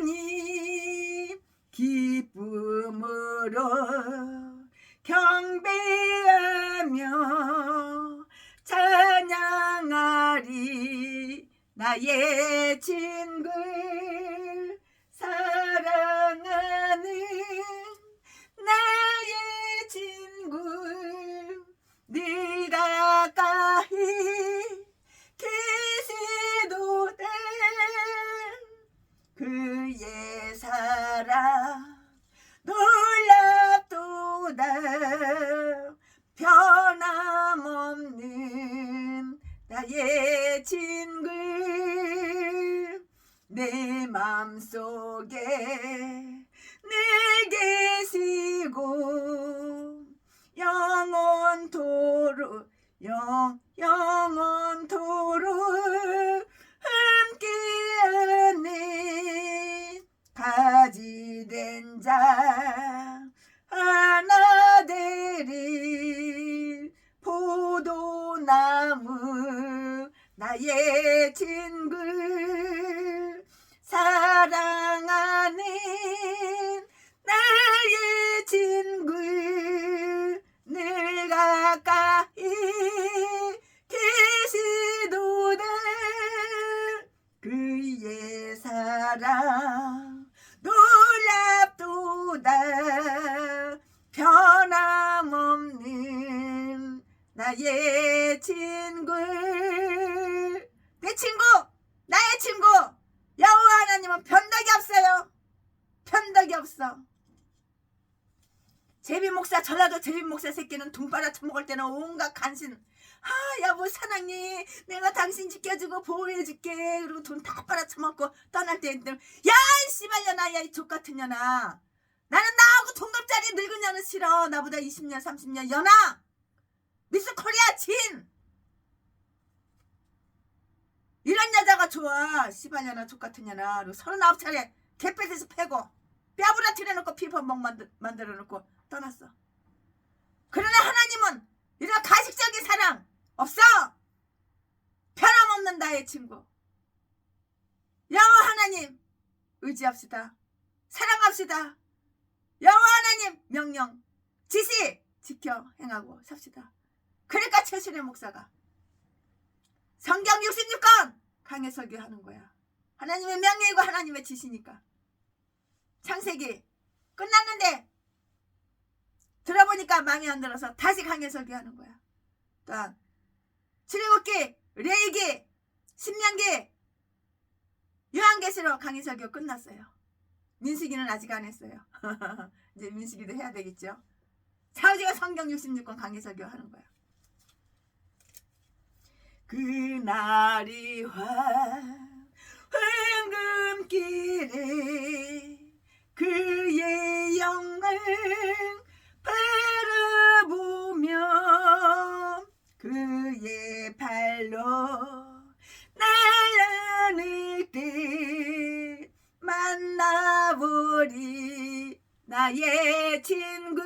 Speaker 1: 구원하셨으니 기쁨으로 경배하며 찬양하리. 나의 친구 사랑하는 나의 친구, 늘 가까이 계시도다. 그의 사랑 놀랍도다. 변함없는 나의 친구, 내 맘속에 늘 계시고 영원토록 함께하네. 가지된 자 하나 되리. 포도나무 나의 친구, 사랑하는 나의 친구, 늘 가까이 계시도다. 그의 사랑 놀랍도다. 변함없는 나의 친구, 내 친구, 나의 친구. 여호와 하나님은 변덕이 없어요. 변덕이 없어. 제비목사, 전라도 제비목사 새끼는 돈 빨아 처먹을 때는 온갖 간신, 여보 사랑해, 내가 당신 지켜주고 보호해줄게, 그리고 돈 다 빨아 처먹고 떠날 때 야 이 씨발년아, 야 이 족같은 년아, 나는 나하고 동갑짜리 늙은 년은 싫어. 나보다 20년 30년 연하 미스 코리아 진, 이런 여자가 좋아. 씨발년아 족같은 년아. 그리고 39차례 개패에서 패고 뼈부라뜨려놓고 피범벅 만들어놓고 떠났어. 그러나 하나님은 이런 가식적인 사랑 없어. 변함없는 나의 친구. 여호와 하나님 의지합시다. 사랑합시다. 여호와 하나님 명령 지시 지켜 행하고 삽시다. 그러니까 최신의 목사가 성경 66권 강해 설교하는 거야. 하나님의 명령이고 하나님의 지시니까. 창세기 끝났는데 들어보니까 마음에 안 들어서 다시 강해 설교하는 거야. 또 출애굽기, 레위기, 신명기 요한계시록 강의 설교 끝났어요. 민수기는 아직 안 했어요. 이제 민수기도 해야 되겠죠. 사우지가 성경 66권 강의 설교 하는 거야. 그날이 황금길에 그의 영광 바라보며 그의 발로 날아낼 때 만나보리 나의 친구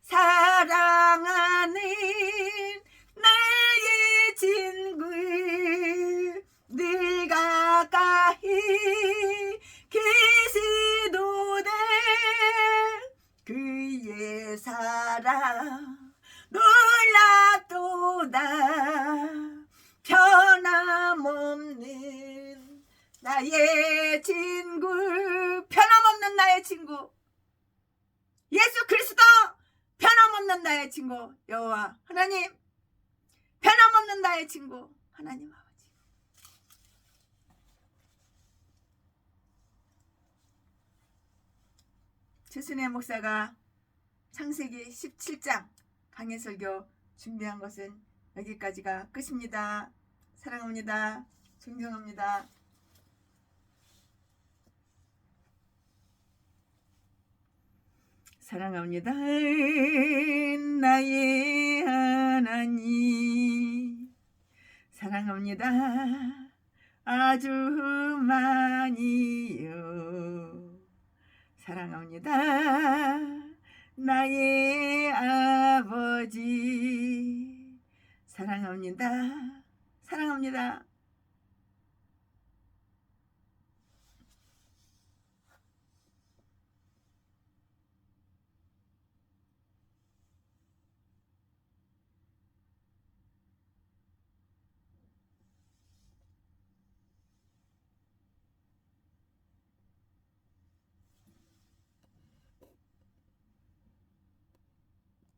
Speaker 1: 사랑하는 나의 친구 늘 가까이 계시도다 그의 사랑 놀랍도다 변함없는 나의 친구 변함없는 나의 친구 예수 그리스도 변함없는 나의 친구 여호와 하나님 변함없는 나의 친구 하나님 아버지 최순애 목사가 창세기 17장 강해 설교 준비한 것은 여기까지가 끝입니다. 사랑합니다. 존경합니다. 사랑합니다. 나의 하나님 사랑합니다. 아주 많이요. 사랑합니다. 나의 아버지 사랑합니다. 사랑합니다.